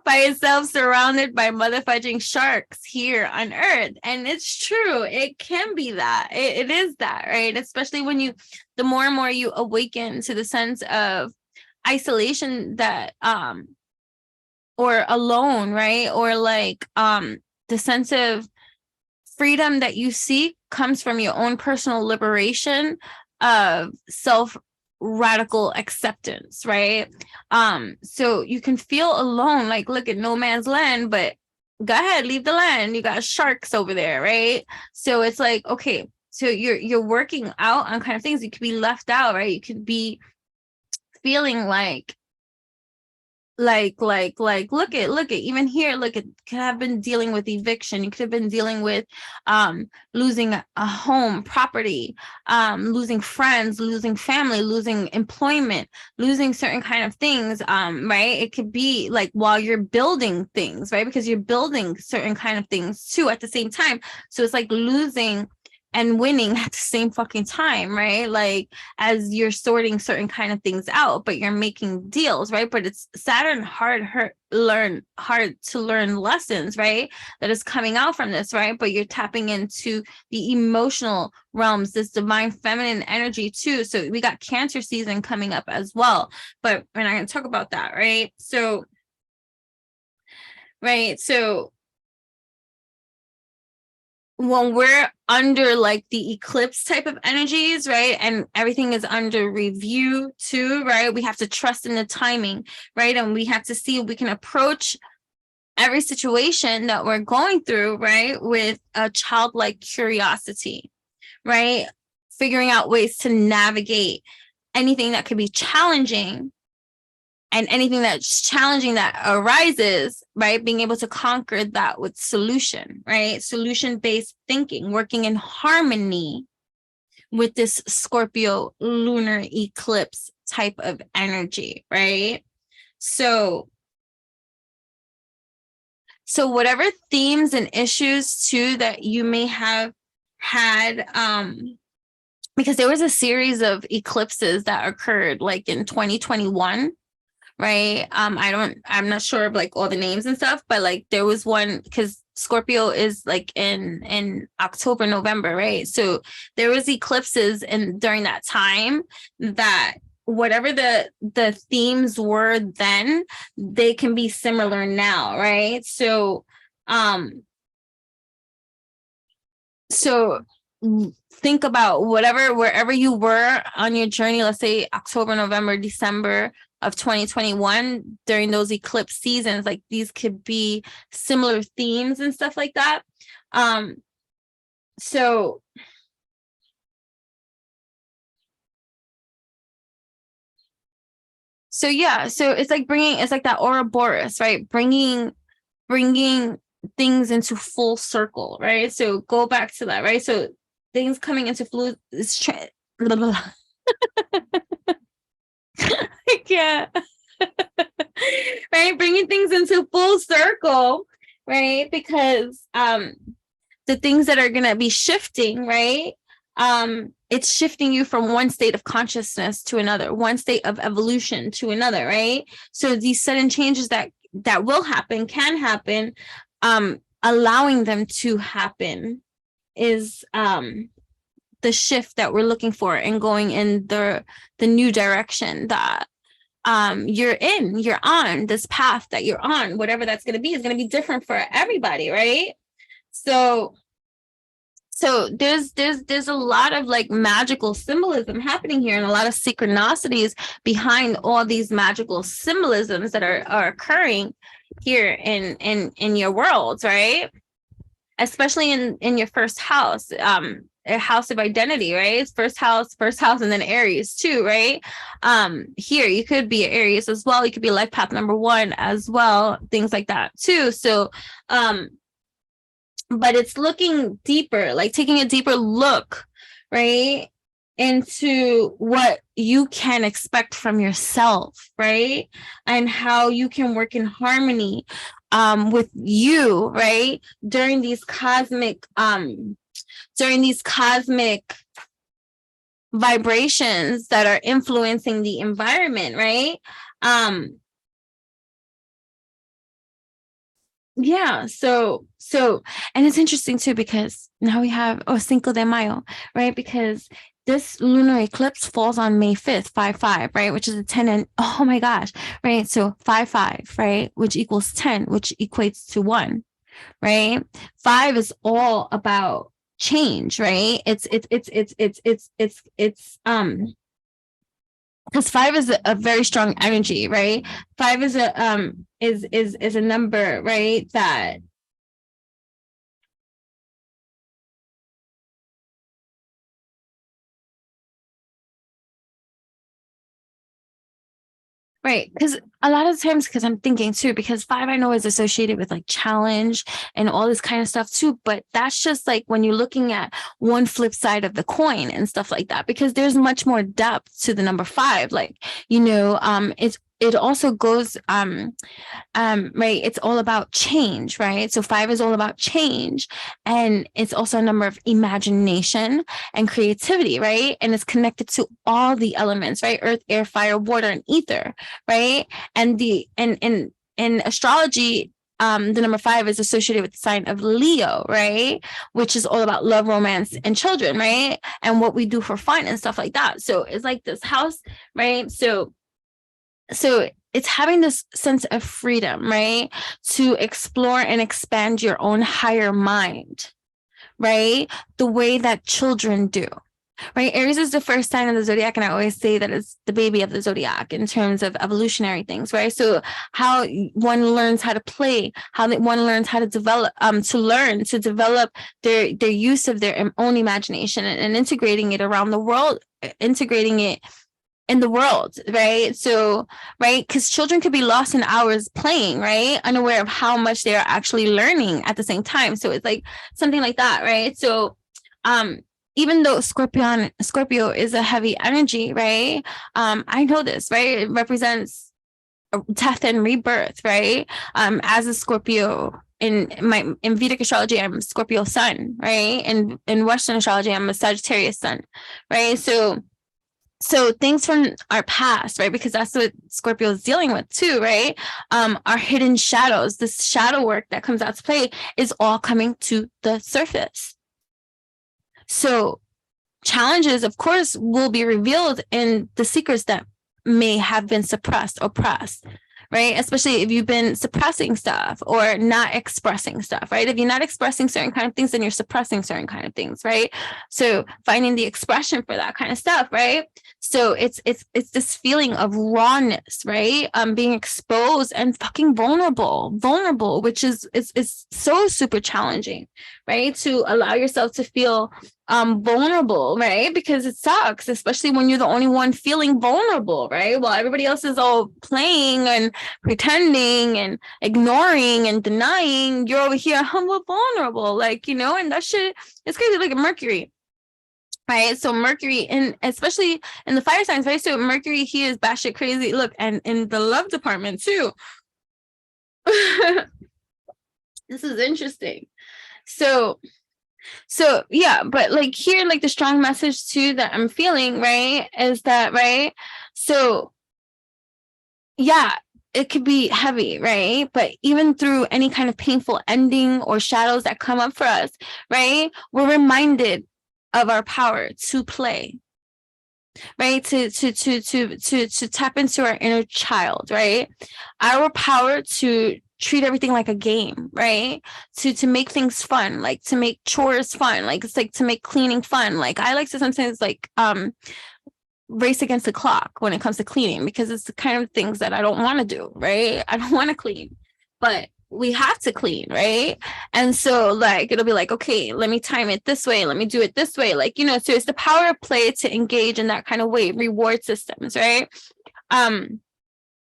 by yourself, surrounded by motherfudging sharks here on Earth. And it's true, it can be that. It is that, right? Especially when the more and more you awaken to the sense of isolation that or alone, right? Or like the sense of freedom that you seek comes from your own personal liberation of self radical acceptance, right? So you can feel alone, like look at no man's land, but go ahead, leave the land, you got sharks over there, right? So it's like, okay, so you're working out on kind of things. You could be left out, right? You could be feeling like look at even here, look at, could have been dealing with eviction, you could have been dealing with losing a home, property, losing friends, losing family, losing employment, losing certain kind of things, right? It could be like while you're building things, right? Because you're building certain kind of things too at the same time. So it's like losing and winning at the same fucking time, right? Like as you're sorting certain kind of things out, but you're making deals, right? But it's Saturn hard to learn lessons, right? That is coming out from this, right? But you're tapping into the emotional realms, this divine feminine energy too. So we got Cancer season coming up as well, but we're not going to talk about that, right? So when we're under like the eclipse type of energies, right, and everything is under review too, right, we have to trust in the timing, right, and we have to see if we can approach every situation that we're going through, right, with a childlike curiosity, right, figuring out ways to navigate anything that could be challenging and anything that's challenging that arises, right, being able to conquer that with solution, right, solution-based thinking, working in harmony with this Scorpio lunar eclipse type of energy, right? So whatever themes and issues too that you may have had, because there was a series of eclipses that occurred like in 2021, right? I'm not sure of like all the names and stuff, but like there was one, because Scorpio is like in October, November, right? So there was eclipses during that time that whatever the themes were then, they can be similar now, right? So think about wherever you were on your journey, let's say October, November, December of 2021, during those eclipse seasons, like these could be similar themes and stuff like that. So yeah, so it's like that Ouroboros, right? Bringing things into full circle, right? So go back to that, right? So things coming into fluid is I can't. Right, bringing things into full circle, right? Because the things that are going to be shifting, right, it's shifting you from one state of consciousness to another, one state of evolution to another, right? So these sudden changes that will happen, can happen, allowing them to happen is the shift that we're looking for and going in the new direction that you're on. This path that you're on, whatever that's going to be, is going to be different for everybody, right? So there's a lot of like magical symbolism happening here, and a lot of synchronicities behind all these magical symbolisms that are occurring here in your worlds, right? Especially in your first house, a house of identity, right? It's first house, and then Aries too, right? Here you could be Aries as well. You could be life path number 1 as well, things like that too. So but it's looking deeper, like taking a deeper look, right, into what you can expect from yourself, right, and how you can work in harmony with you, right, during these cosmic vibrations that are influencing the environment, right? Yeah, so and it's interesting too, because now we have Cinco de Mayo, right? Because this lunar eclipse falls on May 5th, 5/5, right? Which is a 10, and oh my gosh, right? So 5/5, right? Which equals 10, which equates to 1, right? 5 is all about change, right? It's because 5 is a very strong energy, right? 5 is a number, right, that right, because a lot of times, because I'm thinking too, because 5 I know is associated with like challenge and all this kind of stuff too, but that's just like when you're looking at one flip side of the coin and stuff like that, because there's much more depth to the number 5, like, you know, it also goes right, it's all about change, right? So 5 is all about change, and it's also a number of imagination and creativity, right? And it's connected to all the elements, right? Earth, air, fire, water, and ether, right? And in astrology, the number 5 is associated with the sign of Leo, right? Which is all about love, romance, and children, right? And what we do for fun and stuff like that. So it's like this house, right? So it's having this sense of freedom, right? To explore and expand your own higher mind, right? The way that children do. Right, Aries is the first sign of the zodiac, and I always say that it's the baby of the zodiac in terms of evolutionary things, right? So how one learns how to play, how one learns how to develop, to develop their use of their own imagination, and integrating it around the world, integrating it in the world, right? So, right, because children could be lost in hours playing, right, unaware of how much they are actually learning at the same time. So it's like something like that, right? So, even though Scorpio is a heavy energy, right? I know this, right? It represents death and rebirth, right? As a Scorpio in Vedic astrology, I'm Scorpio sun, right? And in Western astrology, I'm a Sagittarius sun, right? So things from our past, right? Because that's what Scorpio is dealing with too, right? Our hidden shadows, this shadow work that comes out to play is all coming to the surface. So challenges, of course, will be revealed in the secrets that may have been suppressed, oppressed, right? Especially if you've been suppressing stuff or not expressing stuff, right? If you're not expressing certain kind of things, then you're suppressing certain kind of things, right? So finding the expression for that kind of stuff, right? So it's this feeling of rawness, right? Being exposed and fucking vulnerable, which is so super challenging, right? To allow yourself to feel vulnerable, right? Because it sucks, especially when you're the only one feeling vulnerable, right? While everybody else is all playing and pretending and ignoring and denying, you're over here humble, vulnerable, like, you know, and that shit, it's crazy. Look at Mercury, right? So Mercury, and especially in the fire signs, right? So Mercury, he is batshit crazy. Look, and in the love department too. This is interesting. So yeah, but like here, like the strong message too that I'm feeling, right, is that, right? So yeah, it could be heavy, right? But even through any kind of painful ending or shadows that come up for us, right, we're reminded of our power to play, right? To tap into our inner child, right? Our power to treat everything like a game, right? To make things fun, like to make chores fun, like it's like to make cleaning fun. Like I like to sometimes like race against the clock when it comes to cleaning, because it's the kind of things that I don't want to do, right? I don't want to clean, but we have to clean, right? And so like it'll be like, okay, let me time it this way, let me do it this way, like, you know. So it's the power of play to engage in that kind of way, reward systems, right?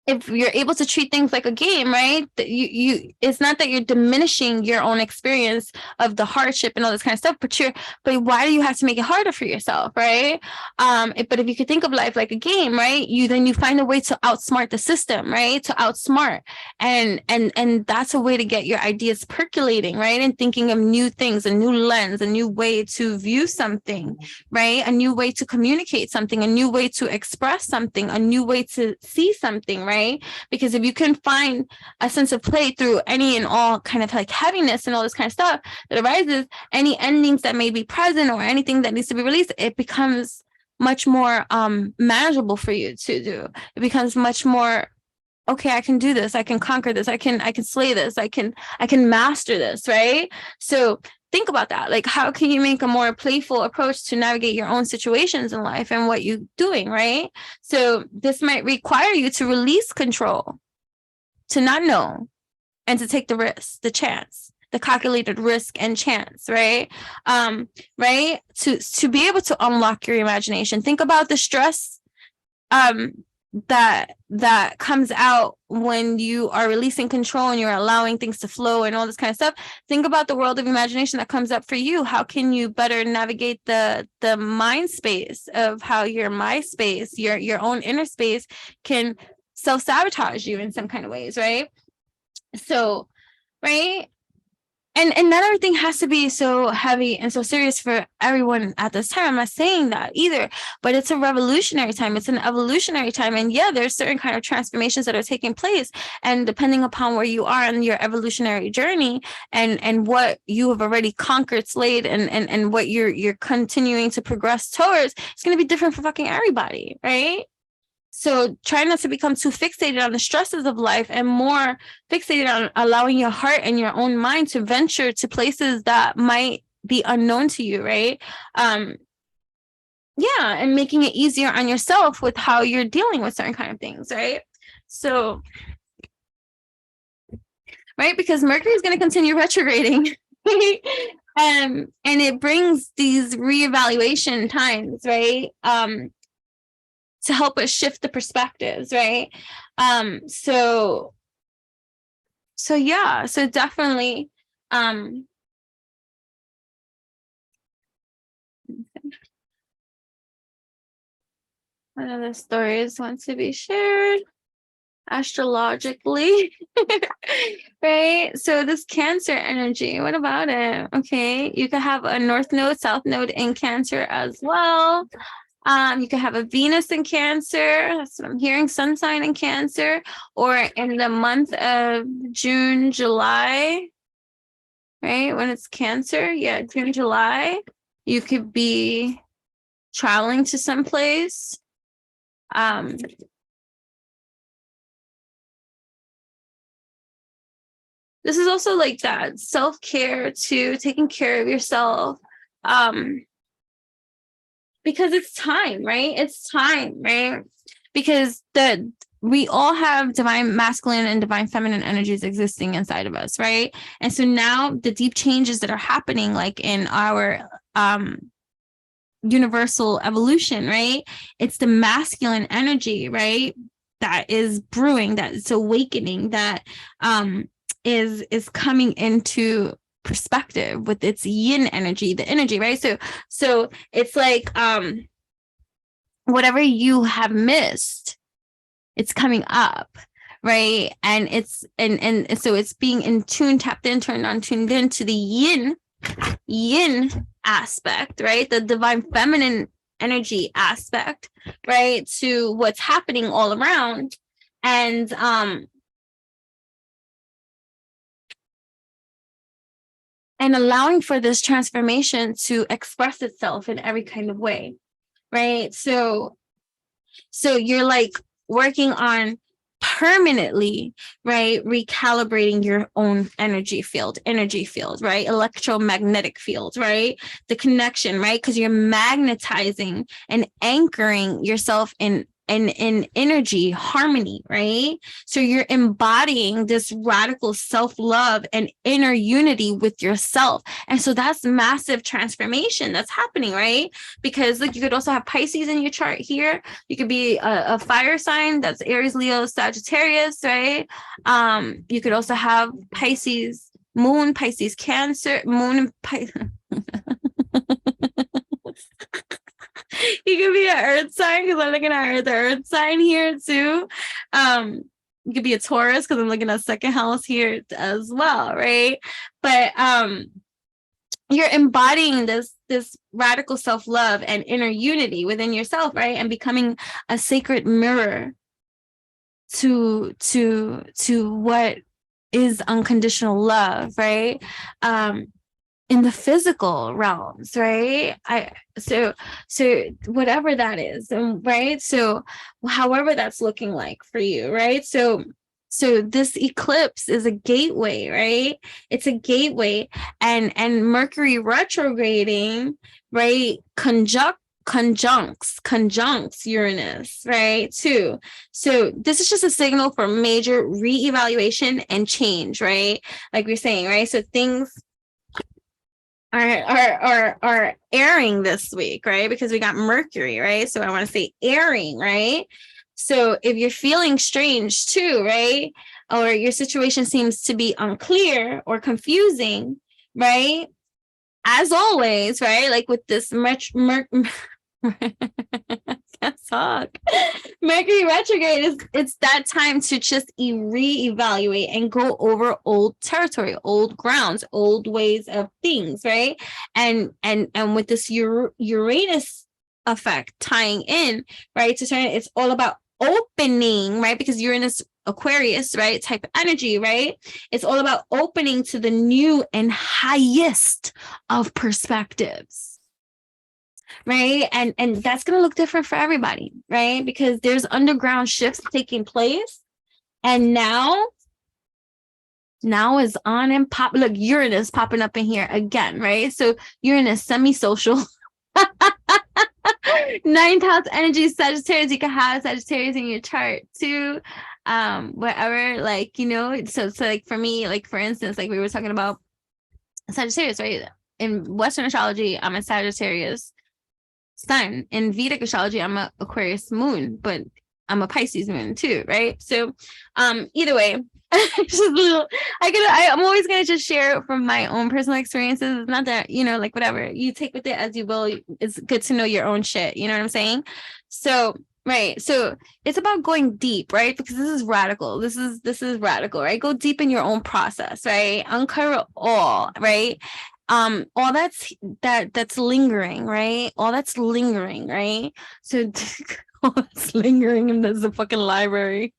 If you're able to treat things like a game, right, that you it's not that you're diminishing your own experience of the hardship and all this kind of stuff, but why do you have to make it harder for yourself, right? But if you could think of life like a game, right, then you find a way to outsmart the system, right? To outsmart, and that's a way to get your ideas percolating, right? And thinking of new things, a new lens, a new way to view something, right? A new way to communicate something, a new way to express something, a new way to see something, right? Because if you can find a sense of play through any and all kind of like heaviness and all this kind of stuff that arises, any endings that may be present or anything that needs to be released, it becomes much more manageable for you to do. It becomes much more, okay, I can do this, I can conquer this, I can slay this, I can master this, right? So think about that. Like, how can you make a more playful approach to navigate your own situations in life and what you're doing, right? So this might require you to release control, to not know, and to take the risk, the chance, the calculated risk and chance, right? Right? To be able to unlock your imagination. Think about the stress that comes out when you are releasing control and you're allowing things to flow and all this kind of stuff. Think about the world of imagination that comes up for you. How can you better navigate the mind space of how your my space, your own inner space can self-sabotage you in some kind of ways, right? So, right? And not everything has to be so heavy and so serious for everyone at this time. I'm not saying that either, but it's a revolutionary time. It's an evolutionary time. And yeah, there's certain kind of transformations that are taking place. And depending upon where you are on your evolutionary journey and what you have already conquered, slayed, and what you're continuing to progress towards, it's going to be different for fucking everybody, right? So try not to become too fixated on the stresses of life and more fixated on allowing your heart and your own mind to venture to places that might be unknown to you, right? Yeah, and making it easier on yourself with how you're dealing with certain kind of things, right? So, right, because Mercury is going to continue retrograding. And it brings these reevaluation times, right? To help us shift the perspectives, right? So yeah, so definitely one of the stories wants to be shared astrologically. Right? So this Cancer energy, what about it? Okay, you could have a North Node, South Node in Cancer as well. You could have a Venus in Cancer. That's what I'm hearing. Sun sign in Cancer, or in the month of June, July, right? When it's Cancer, yeah, June, July, you could be traveling to some place. This is also like that self-care too, taking care of yourself. Because it's time, right? It's time, right? Because we all have divine masculine and divine feminine energies existing inside of us, right? And so now the deep changes that are happening, like in our universal evolution, right? It's the masculine energy, right? That is brewing, that it's awakening, that is coming into perspective with its yin energy, the energy, right? So it's like whatever you have missed, it's coming up, right? And it's and so it's being in tune, tapped in, turned on, tuned in to the yin aspect, right? The divine feminine energy aspect, right? To what's happening all around. And allowing for this transformation to express itself in every kind of way, right? So you're like working on permanently, right, recalibrating your own energy field, right? Electromagnetic field, right? The connection, right? Because you're magnetizing and anchoring yourself in energy harmony, right? So you're embodying this radical self-love and inner unity with yourself. And so that's massive transformation that's happening, right? Because like you could also have Pisces in your chart here. You could be a fire sign, that's Aries, Leo, Sagittarius, right? You could also have Pisces moon, Pisces Cancer, moon, you could be an earth sign because I'm looking at the earth sign here too. You could be a Taurus because I'm looking at second house here as well, right? But you're embodying this radical self-love and inner unity within yourself, right? And becoming a sacred mirror to what is unconditional love, right? In the physical realms, right? So whatever that is, right? So however that's looking like for you, right? So this eclipse is a gateway, right? It's a gateway, and Mercury retrograding, right? Conjuncts Uranus, right? Too. So this is just a signal for major reevaluation and change, right? Like we're saying, right? So things are airing this week, right? Because we got Mercury, right? So I want to say airing, right? So if you're feeling strange too, right? Or your situation seems to be unclear or confusing, right? As always, right? Like with this Can't talk. Mercury retrograde is, it's that time to just reevaluate and go over old territory, old grounds, old ways of things, right? And with this Uranus effect tying in, right, to turn, it's all about opening, right? Because Uranus Aquarius, right, type of energy, right? It's all about opening to the new and highest of perspectives, right? And that's going to look different for everybody, right? Because there's underground shifts taking place, and now is on and pop. Look, Uranus popping up in here again, right? So Uranus, semi-social. Ninth house energy, Sagittarius. You can have Sagittarius in your chart too. Whatever, like, you know, so like for me, like for instance, like we were talking about Sagittarius, right? In Western astrology, I'm a Sagittarius sun. In Vedic astrology, I'm a Aquarius moon, but I'm a Pisces moon too, right? So either way, just a little, I'm always gonna just share from my own personal experiences. It's not that, you know, like whatever, you take with it as you will. It's good to know your own shit, you know what I'm saying? So right, so it's about going deep, right? Because this is radical. This is radical, right? Go deep in your own process, right? Uncover all, right? All that's lingering, right? All that's lingering, right? So all that's lingering in the fucking library.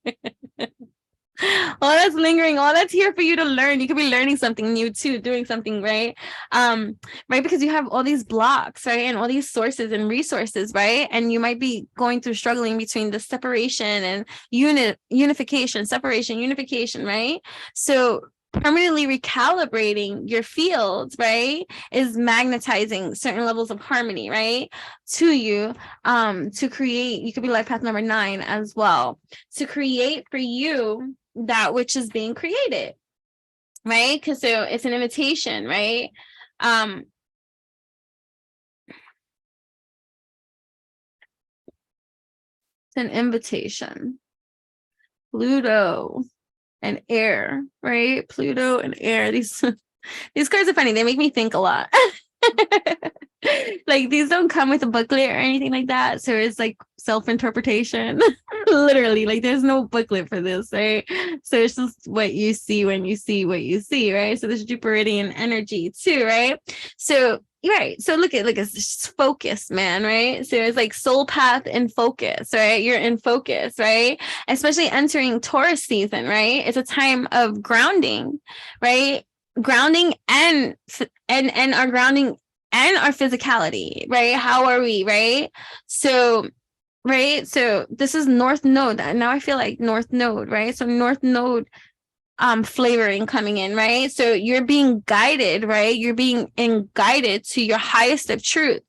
All that's lingering, all that's here for you to learn. You could be learning something new too, doing something, right? Right, because you have all these blocks, right, and all these sources and resources, right? And you might be going through struggling between the separation and unification, separation, unification, right? So permanently recalibrating your fields, right, is magnetizing certain levels of harmony, right, to you, to create. You could be life path number 9 as well, to create for you that which is being created, right? Because so it's an invitation, right? It's an invitation. Pluto and air, right? Pluto and air. These cards are funny. They make me think a lot. Like these don't come with a booklet or anything like that, so it's like self-interpretation. Literally, like there's no booklet for this, right? So it's just what you see when you see what you see, right? So there's Jupitean energy too, right? So right, so look at it's focus, man, right? So it's like soul path and focus, right? You're in focus, right? Especially entering Taurus season, right? It's a time of grounding, right? Grounding and our grounding and our physicality, right? How are we, right? So right, so this is North Node. Now I feel like North Node, right? So North Node flavoring coming in, right? So you're being guided, right? You're being guided to your highest of truth,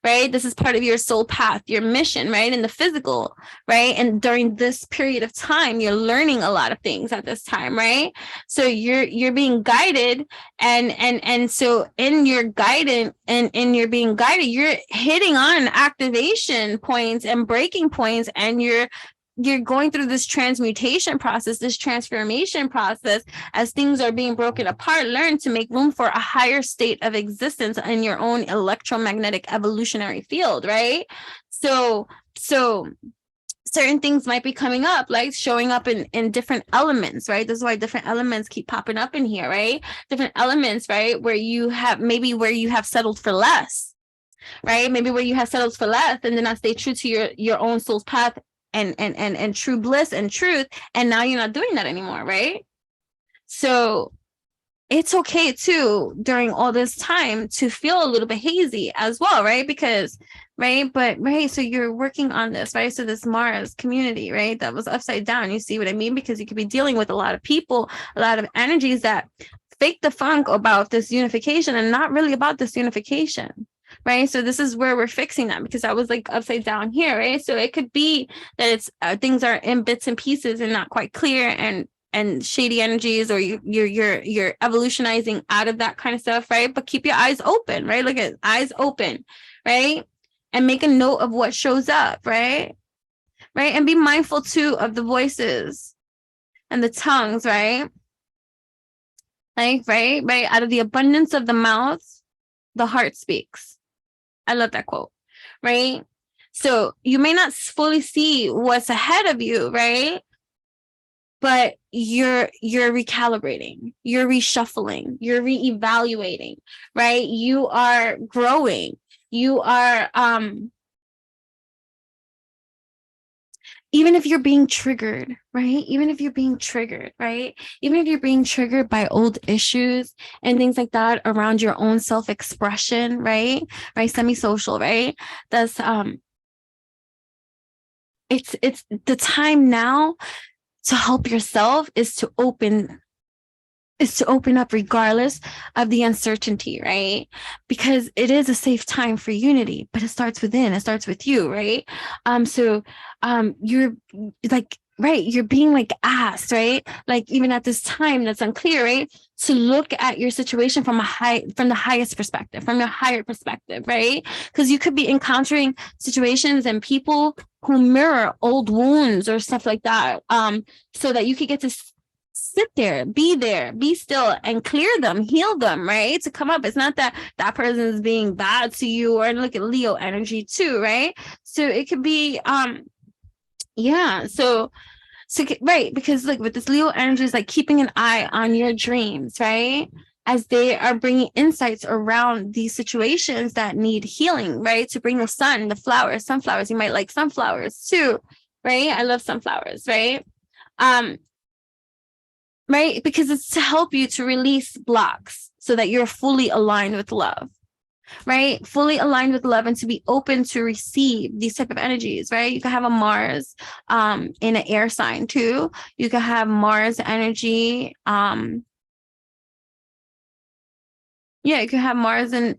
right? This is part of your soul path, your mission, right? In the physical, right? And during this period of time, you're learning a lot of things at this time, right? So you're being guided, and so in your guidance and in your being guided, you're hitting on activation points and breaking points, and you're going through this transmutation process, this transformation process, as things are being broken apart. Learn to make room for a higher state of existence in your own electromagnetic evolutionary field, right? So certain things might be coming up, like showing up in different elements, right? This is why different elements keep popping up in here, right? Different elements, right? Where you have settled for less, right? Maybe where you have settled for less and then not stay true to your own soul's path and true bliss and truth, and now you're not doing that anymore, right? So it's okay too during all this time to feel a little bit hazy as well, right? Because so you're working on this, right? So this Mars community, right, that was upside down, you see what I mean? Because you could be dealing with a lot of people, a lot of energies that fake the funk about this unification and not really about this unification, right? So this is where we're fixing that, because I was like upside down here, right? So it could be that it's things are in bits and pieces and not quite clear, and shady energies, or you're evolutionizing out of that kind of stuff, right? But keep your eyes open, right? Look at eyes open, right? And make a note of what shows up, right? Right, and be mindful too of the voices and the tongues, right? Like right, out of the abundance of the mouth, the heart speaks. I love that quote, right? So you may not fully see what's ahead of you, right? But you're recalibrating, you're reshuffling, you're reevaluating, right? You are growing. You are even if you're being triggered, right? Even if you're being triggered, right? Even if you're being triggered by old issues and things like that around your own self-expression, right? Right, semi-social, right? That's it's the time now to help yourself is to open up regardless of the uncertainty, right? Because it is a safe time for unity, but it starts within, it starts with you, right? So you're like, right, you're being like asked, right? Like even at this time that's unclear, right? To look at your situation from the highest perspective, from your higher perspective, right? Because you could be encountering situations and people who mirror old wounds or stuff like that. So that you could get to sit there, be still, and clear them, heal them, right? To come up. It's not that that person is being bad to you, or look at Leo energy too, right? So it could be, yeah. So right, because like with this Leo energy is like keeping an eye on your dreams, right? As they are bringing insights around these situations that need healing, right? To bring the sun, the flowers, sunflowers. You might like sunflowers too, right? I love sunflowers, right? Right? Because it's to help you to release blocks so that you're fully aligned with love, right? Fully aligned with love, and to be open to receive these type of energies, right? You can have a Mars in an air sign too. You can have Mars energy. Yeah, you can have Mars in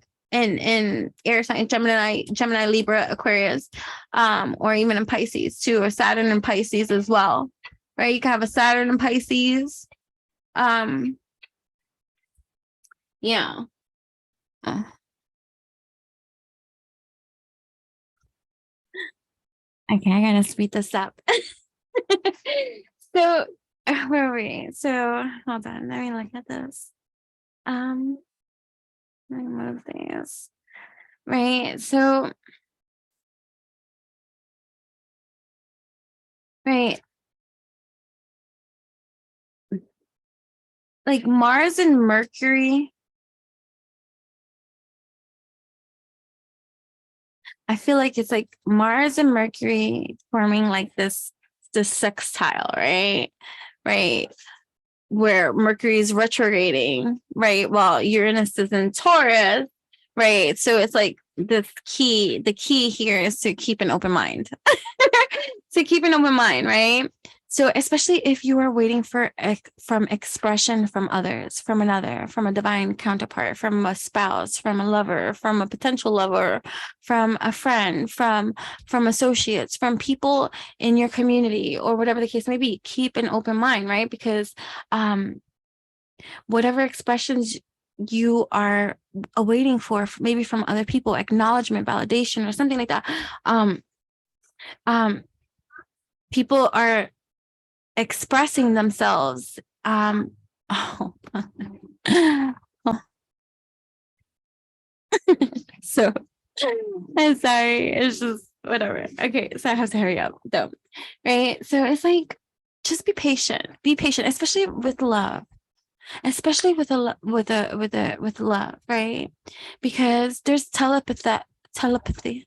air sign, Gemini, Libra, Aquarius, or even in Pisces too, or Saturn in Pisces as well, right? You can have a Saturn in Pisces. Yeah. Okay, I gotta speed this up. So where are we? So hold on, let me look at this. Let me move these. Right. So right, like Mars and Mercury, I feel like it's like Mars and Mercury forming like this sextile, right? Right. Where Mercury is retrograding, right? While Uranus is in Taurus, right? So it's like the key here is to keep an open mind. To keep an open mind, right? So especially if you are waiting for from expression from others, from another, from a divine counterpart, from a spouse, from a lover, from a potential lover, from a friend, from associates, from people in your community, or whatever the case may be, keep an open mind, right? Because whatever expressions you are awaiting for, maybe from other people, acknowledgement, validation, or something like that, people are expressing themselves. Oh. So I'm sorry, it's just whatever. Okay, so I have to hurry up though, right? So it's like, just be patient, especially with love, especially with love, right? Because there's telepathy,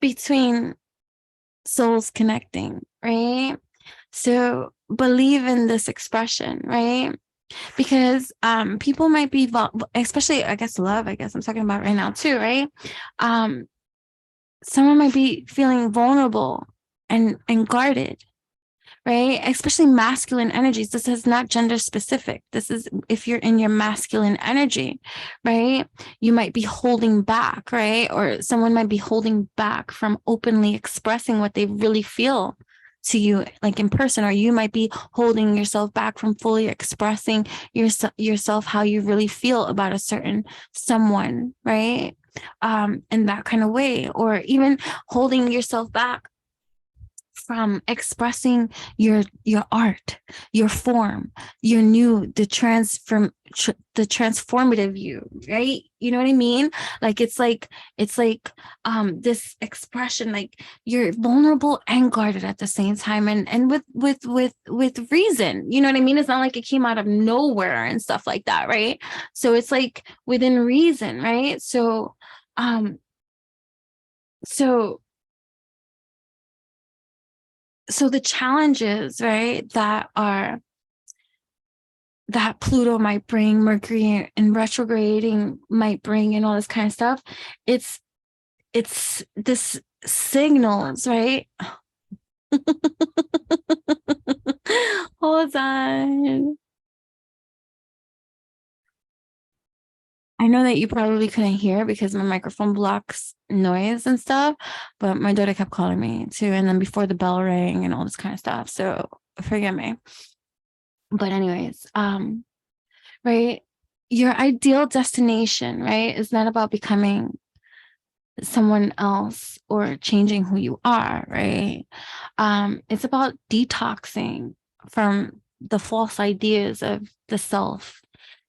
between souls connecting, right? So believe in this expression, right? Because people might be, especially I guess love, I guess I'm talking about right now too, right? Someone might be feeling vulnerable and guarded, right? Especially masculine energies. This is not gender specific. This is if you're in your masculine energy, right? You might be holding back, right? Or someone might be holding back from openly expressing what they really feel to you, like in person, or you might be holding yourself back from fully expressing yourself how you really feel about a certain someone, right? In that kind of way, or even holding yourself back from expressing your art, your form, your new, the transformative you, right? You know what I mean? Like it's like this expression, like you're vulnerable and guarded at the same time, and with reason. You know what I mean? It's not like it came out of nowhere and stuff like that, right? So it's like within reason, right? So so the challenges, right, that Pluto might bring, Mercury in retrograding might bring, and all this kind of stuff, it's this signals, right? Hold on. I know that you probably couldn't hear because my microphone blocks noise and stuff, but my daughter kept calling me too. And then before the bell rang and all this kind of stuff. So forgive me. But anyways, right? Your ideal destination, right, is not about becoming someone else or changing who you are, right? It's about detoxing from the false ideas of the self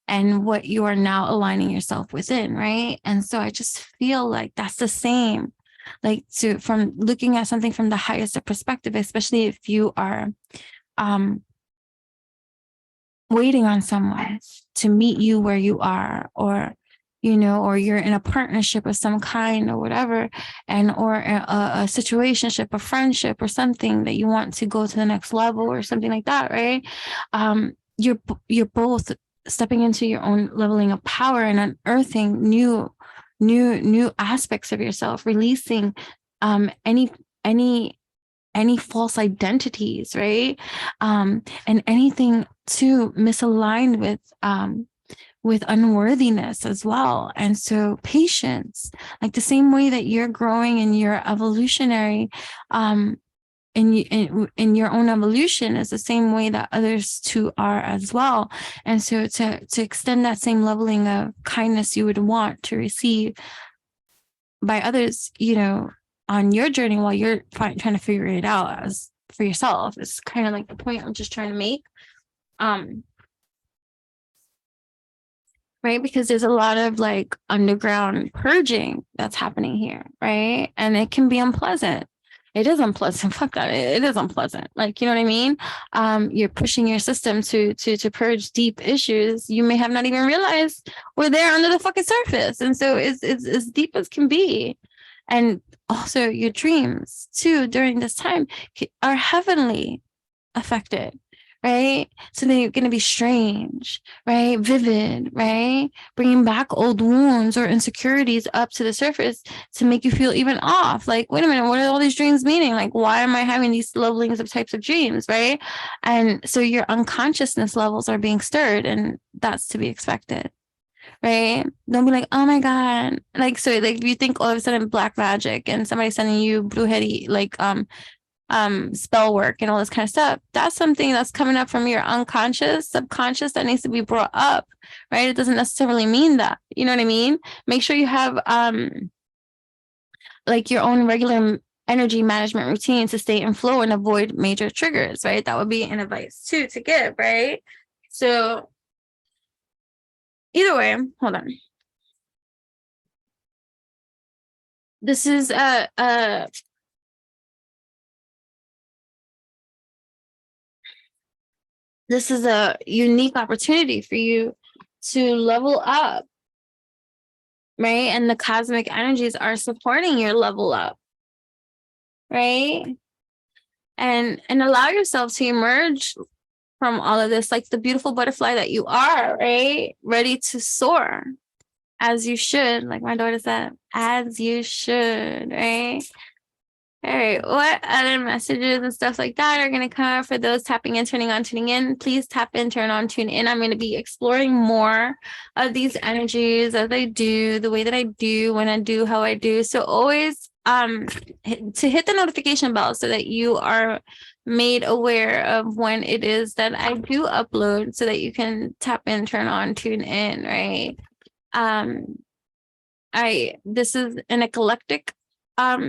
and what you are now aligning yourself within, right? And so I just feel like that's the same, like from looking at something from the highest perspective, especially if you are waiting on someone to meet you where you are, or or you're in a partnership of some kind or whatever, and or a situationship, a friendship, or something that you want to go to the next level or something like that, right? You're both stepping into your own leveling of power and unearthing new aspects of yourself, releasing any false identities, right? And anything too misaligned with unworthiness as well. And so patience, like the same way that you're growing in your evolutionary in your own evolution, is the same way that others too are as well. And so to extend that same leveling of kindness you would want to receive by others, on your journey while you're trying to figure it out as for yourself, is kind of like the point I'm just trying to make. Right? Because there's a lot of like underground purging that's happening here, right? And it can be unpleasant. It is unpleasant. Fuck that. It is unpleasant. Like, you know what I mean? You're pushing your system to purge deep issues you may have not even realized were there under the fucking surface. And so it's as deep as can be. And also your dreams too during this time are heavenly affected, right? So they're going to be strange, right? Vivid, right? Bringing back old wounds or insecurities up to the surface to make you feel even off. Like, wait a minute, what are all these dreams meaning? Like, why am I having these levelings of types of dreams, right? And so your unconsciousness levels are being stirred, and that's to be expected. Right? Don't be like, oh my God. Like, so like if you think all of a sudden black magic and somebody sending you brujeria, like spell work and all this kind of stuff, that's something that's coming up from your unconscious, subconscious, that needs to be brought up, right? It doesn't necessarily mean that, you know what I mean? Make sure you have like your own regular energy management routine to stay in flow and avoid major triggers, right? That would be an advice too to give, right? So either way, hold on. This is this is a unique opportunity for you to level up, right? And the cosmic energies are supporting your level up, right? And allow yourself to emerge from all of this like the beautiful butterfly that you are, right? Ready to soar, as you should, like my daughter said, as you should, right? All right, what other messages and stuff like that are going to come up for those tapping in, turning on, tuning in? Please tap in, turn on, tune in. I'm going to be exploring more of these energies as I do, the way that I do, when I do, how I do. So always to hit the notification bell so that you are made aware of when it is that I do upload, so that you can tap in, turn on, tune in, right? This is an eclectic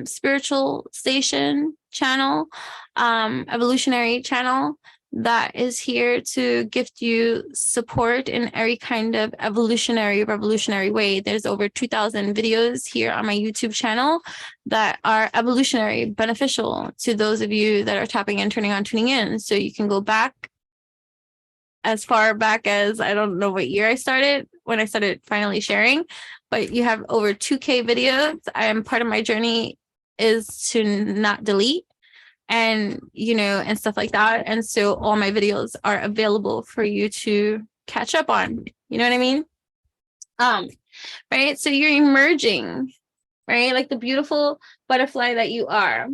spiritual station, channel, evolutionary channel, that is here to gift you support in every kind of evolutionary, revolutionary way. There's over 2,000 videos here on my YouTube channel that are evolutionary, beneficial to those of you that are tapping in, turning on, tuning in. So you can go back as far back as, I don't know what year I started, when I started finally sharing, but you have over 2K videos. I am part of my journey is to not delete, and and stuff like that. And so all my videos are available for you to catch up on. You know what I mean? Right. So you're emerging, right? Like the beautiful butterfly that you are.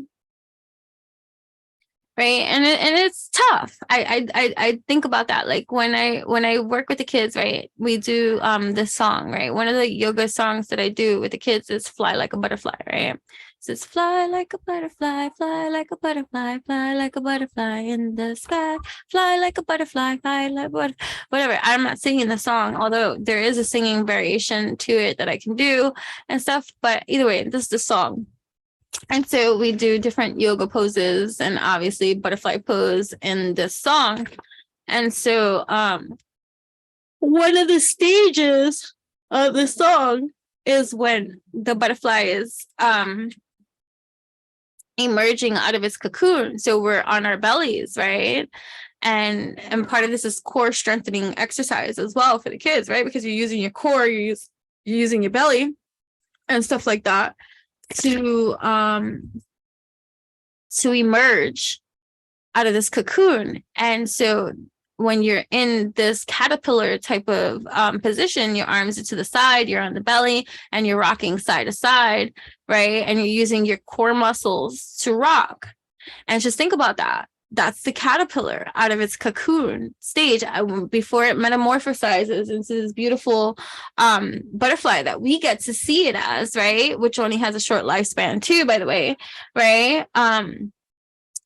Right. And it's tough. I think about that. Like when I work with the kids, right, we do this song, right? One of the yoga songs that I do with the kids is Fly Like a Butterfly, right? It says fly like a butterfly, fly like a butterfly, fly like a butterfly in the sky, fly like a butterfly, fly like whatever. I'm not singing the song, although there is a singing variation to it that I can do and stuff. But either way, this is the song. And so we do different yoga poses and obviously butterfly pose in this song. And so one of the stages of the song is when the butterfly is emerging out of its cocoon. So we're on our bellies, right? And part of this is core strengthening exercise as well for the kids, right? Because you're using your core, you're using your belly and stuff like that to emerge out of this cocoon. And so when you're in this caterpillar type of position, your arms are to the side, you're on the belly, and you're rocking side to side, right? And you're using your core muscles to rock. And just think about that. That's the caterpillar out of its cocoon stage before it metamorphosizes into this beautiful butterfly that we get to see it as, right? Which only has a short lifespan too, by the way, right?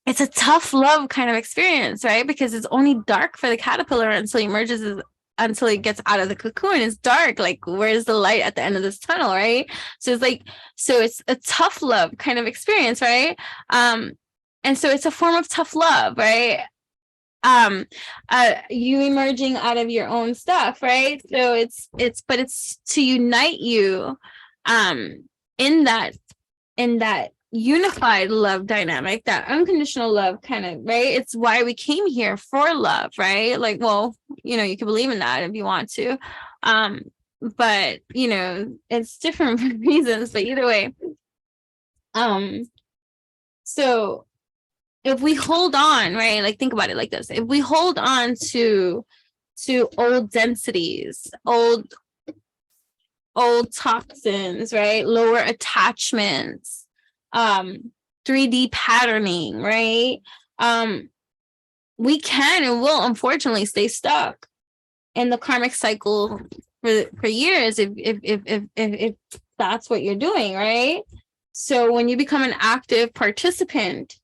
It's a tough love kind of experience, right? Because it's only dark for the caterpillar until it emerges, until it gets out of the cocoon. It's dark. Like, where's the light at the end of this tunnel, right? So it's a tough love kind of experience, right? And so it's a form of tough love, right? You emerging out of your own stuff, right? So it's to unite you in that unified love dynamic, that unconditional love kind of, right? It's why we came here, for love, right? Like, well, you can believe in that if you want to, but it's different reasons, but either way, so if we hold on, right, like think about it like this, if we hold on to old densities, old toxins, right, lower attachments, 3D patterning, right, we can and will unfortunately stay stuck in the karmic cycle for years if that's what you're doing, right? So when you become an active participant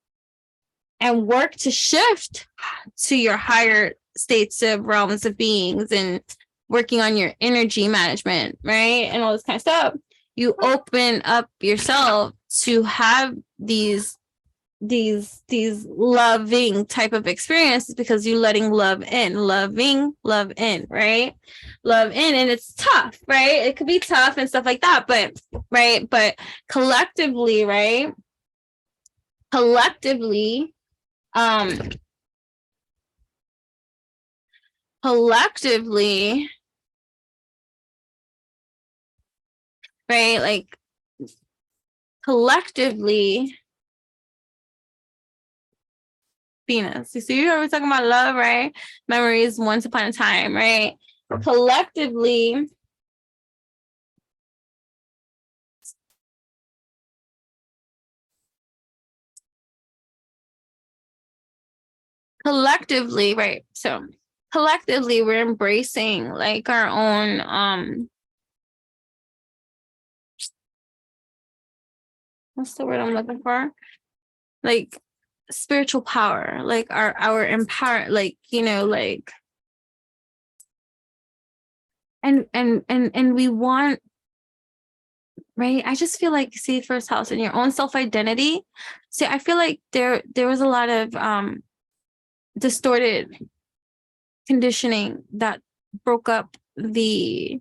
and work to shift to your higher states of realms of beings and working on your energy management, right, and all this kind of stuff, you open up yourself to have these loving type of experiences, because you're letting love in, right? Love in, and it's tough, right? It could be tough and stuff like that, but right, but collectively, right? Collectively, right? Like collectively, Venus. You see, we're talking about love, right? Memories, once upon a time, right? Collectively, right? So collectively, we're embracing like our own, what's the word I'm looking for? Like spiritual power, like our empower, like, like, and we want right? I just feel like, see, first house in your own self-identity. See, I feel like there was a lot of distorted conditioning that broke up the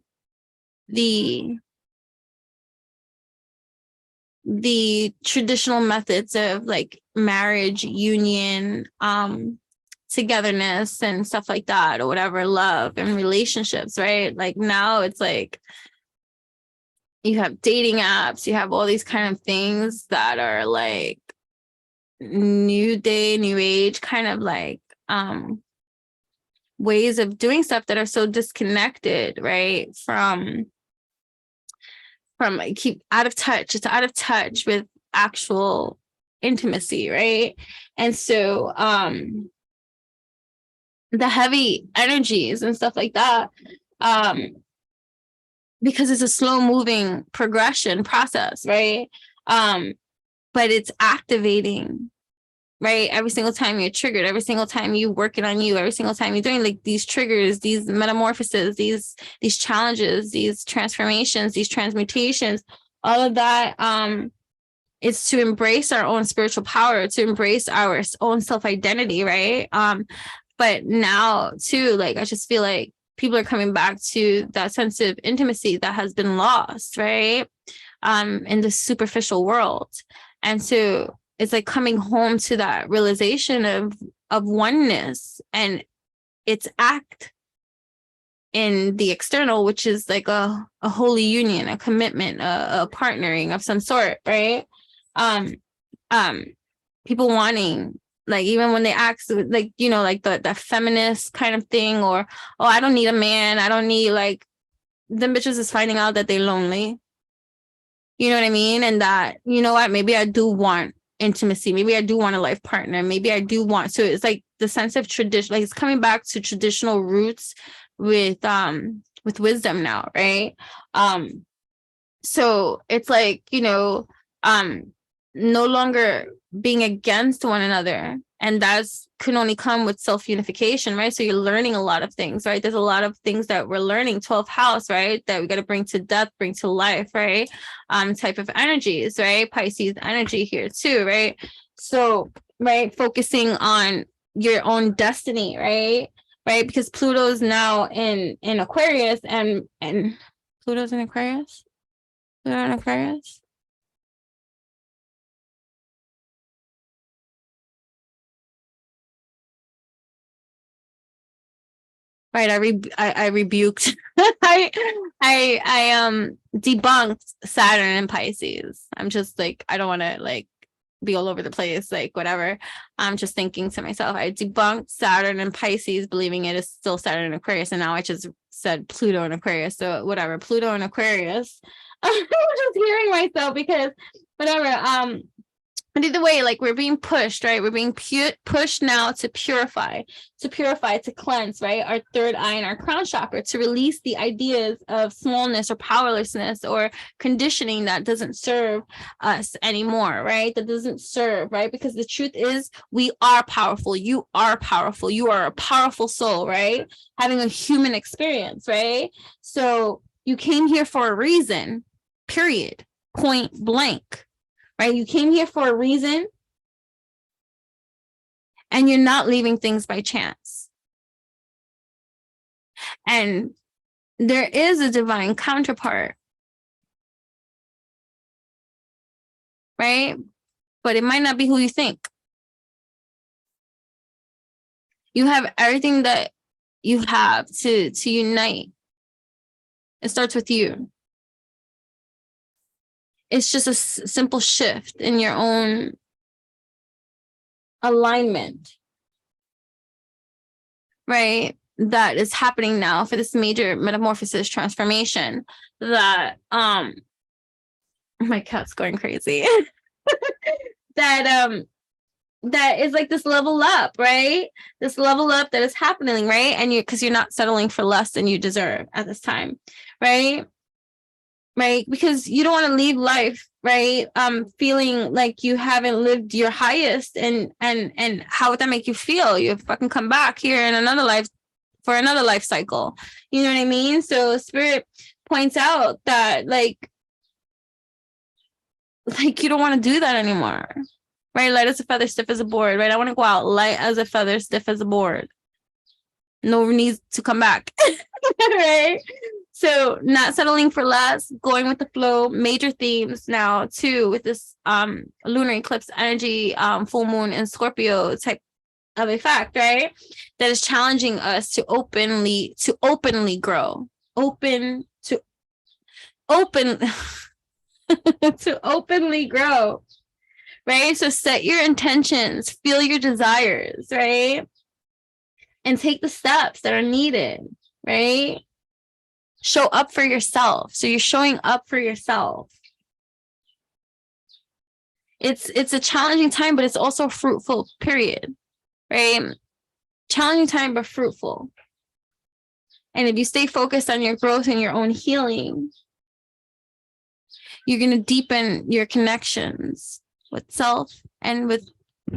traditional methods of like marriage, union, togetherness and stuff like that, or whatever, love and relationships, right? Like now it's like you have dating apps, you have all these kind of things that are like new day, new age kind of like ways of doing stuff that are so disconnected, right? From like keep out of touch. It's out of touch with actual intimacy, right? And so the heavy energies and stuff like that, because it's a slow moving progression process, right? But it's activating, right? Every single time you're triggered, every single time you working on you, every single time you're doing like these triggers, these metamorphoses, these challenges, these transformations, these transmutations, all of that is to embrace our own spiritual power, to embrace our own self-identity, right? But now too, like I just feel like people are coming back to that sense of intimacy that has been lost, right? In the superficial world. And so it's like coming home to that realization of oneness and its act in the external, which is like a holy union, a commitment, a partnering of some sort, right? People wanting, like, even when they ask, like, you know, like the feminist kind of thing, or, oh, I don't need a man, I don't need, like, them bitches is finding out that they're lonely. You know what I mean? And that, you know what, maybe I do want intimacy, maybe I do want a life partner, maybe I do want, so it's like the sense of tradition, like it's coming back to traditional roots with wisdom now, right? So it's like, you know, no longer being against one another, and that's can only come with self-unification, right? So you're learning a lot of things, right? There's a lot of things that we're learning, 12th house, right? That we got to bring to death, bring to life, right? Type of energies, right? Pisces energy here too, right? So, right, focusing on your own destiny, right? Right, because Pluto's now in Aquarius, and Pluto's in Aquarius. Pluto in Aquarius. Right, I rebuked. I debunked Saturn and Pisces. I'm just like, I don't want to like be all over the place, like whatever. I'm just thinking to myself, I debunked Saturn and Pisces, believing it is still Saturn and Aquarius, and now I just said Pluto and Aquarius. So whatever, Pluto and Aquarius. I'm just hearing myself because whatever. But either way, like we're being pushed, right? We're being pushed now to purify, to cleanse, right? Our third eye and our crown chakra, to release the ideas of smallness or powerlessness or conditioning that doesn't serve us anymore, right? That doesn't serve, right? Because the truth is, we are powerful. You are powerful. You are a powerful soul, right? Having a human experience, right? So you came here for a reason, period, point blank. Right? You came here for a reason, and you're not leaving things by chance. And there is a divine counterpart, right? But it might not be who you think. You have everything that you have to unite. It starts with you. It's just a simple shift in your own alignment, right? That is happening now for this major metamorphosis transformation that my cat's going crazy. that is like this level up, right? This level up that is happening, right? And because you're not settling for less than you deserve at this time, right? Right, because you don't want to leave life, right, feeling like you haven't lived your highest, and how would that make you feel? You fucking come back here in another life for another life cycle, you know what I mean? So spirit points out that, like, like, you don't want to do that anymore, right? Light as a feather, stiff as a board, right? I want to go out light as a feather, stiff as a board. No need to come back, right? So not settling for less, going with the flow, major themes now too, with this lunar eclipse energy, full moon in Scorpio type of effect, right? That is challenging us to openly grow, open to openly grow, right? So set your intentions, feel your desires, right? And take the steps that are needed, right? Show up for yourself. So you're showing up for yourself. It's a challenging time, but it's also a fruitful period, right? Challenging time, but fruitful. And if you stay focused on your growth and your own healing, you're going to deepen your connections with self and with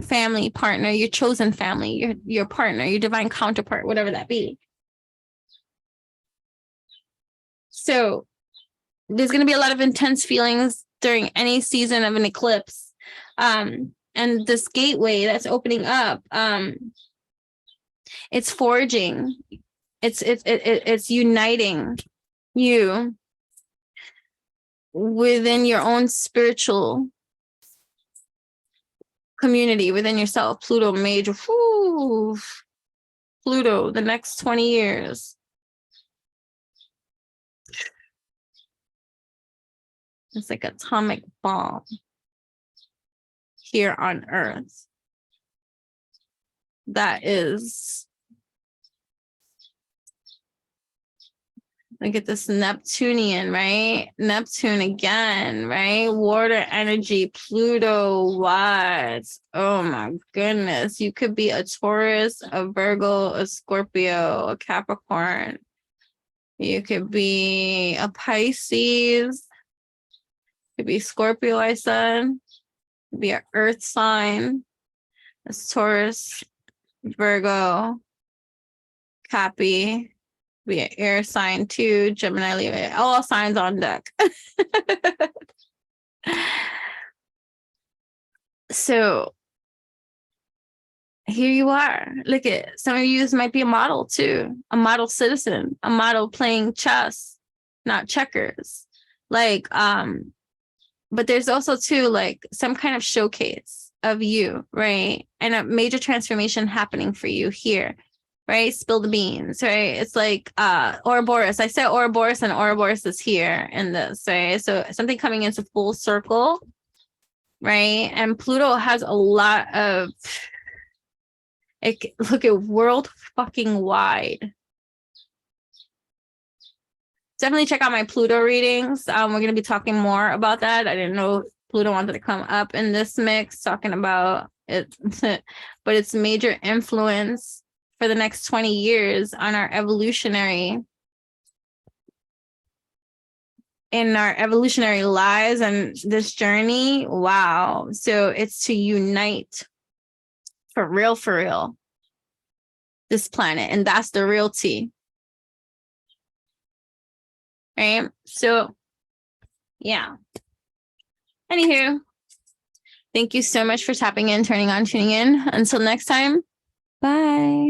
family, partner, your chosen family, your partner, your divine counterpart, whatever that be. So there's going to be a lot of intense feelings during any season of an eclipse. And this gateway that's opening up, it's forging, it's uniting you within your own spiritual community, within yourself. Pluto major, Pluto, the next 20 years. It's like an atomic bomb here on Earth. That is, look at this Neptunian, right? Neptune again, right? Water energy, Pluto, what? Oh my goodness. You could be a Taurus, a Virgo, a Scorpio, a Capricorn. You could be a Pisces. Could be Scorpio, I said. Could be an earth sign. It's Taurus, Virgo, Cappy. Be an air sign too. Gemini, Leo. All signs on deck. So here you are. Look at some of you might be a model too. A model citizen. A model playing chess, not checkers. Like but there's also too like some kind of showcase of you, right? And a major transformation happening for you here, right? Spill the beans, right? It's like Ouroboros. I said Ouroboros, and Ouroboros is here in this, right? So something coming into full circle, right? And Pluto has a lot of look at world fucking wide. Definitely check out my Pluto readings. We're going to be talking more about that. I didn't know Pluto wanted to come up in this mix, talking about it, but its major influence for the next 20 years on our evolutionary, in our evolutionary lives and this journey. Wow. So it's to unite for real, this planet. And that's the real tea. Right? So, yeah. Anywho, thank you so much for tapping in, turning on, tuning in. Until next time, bye.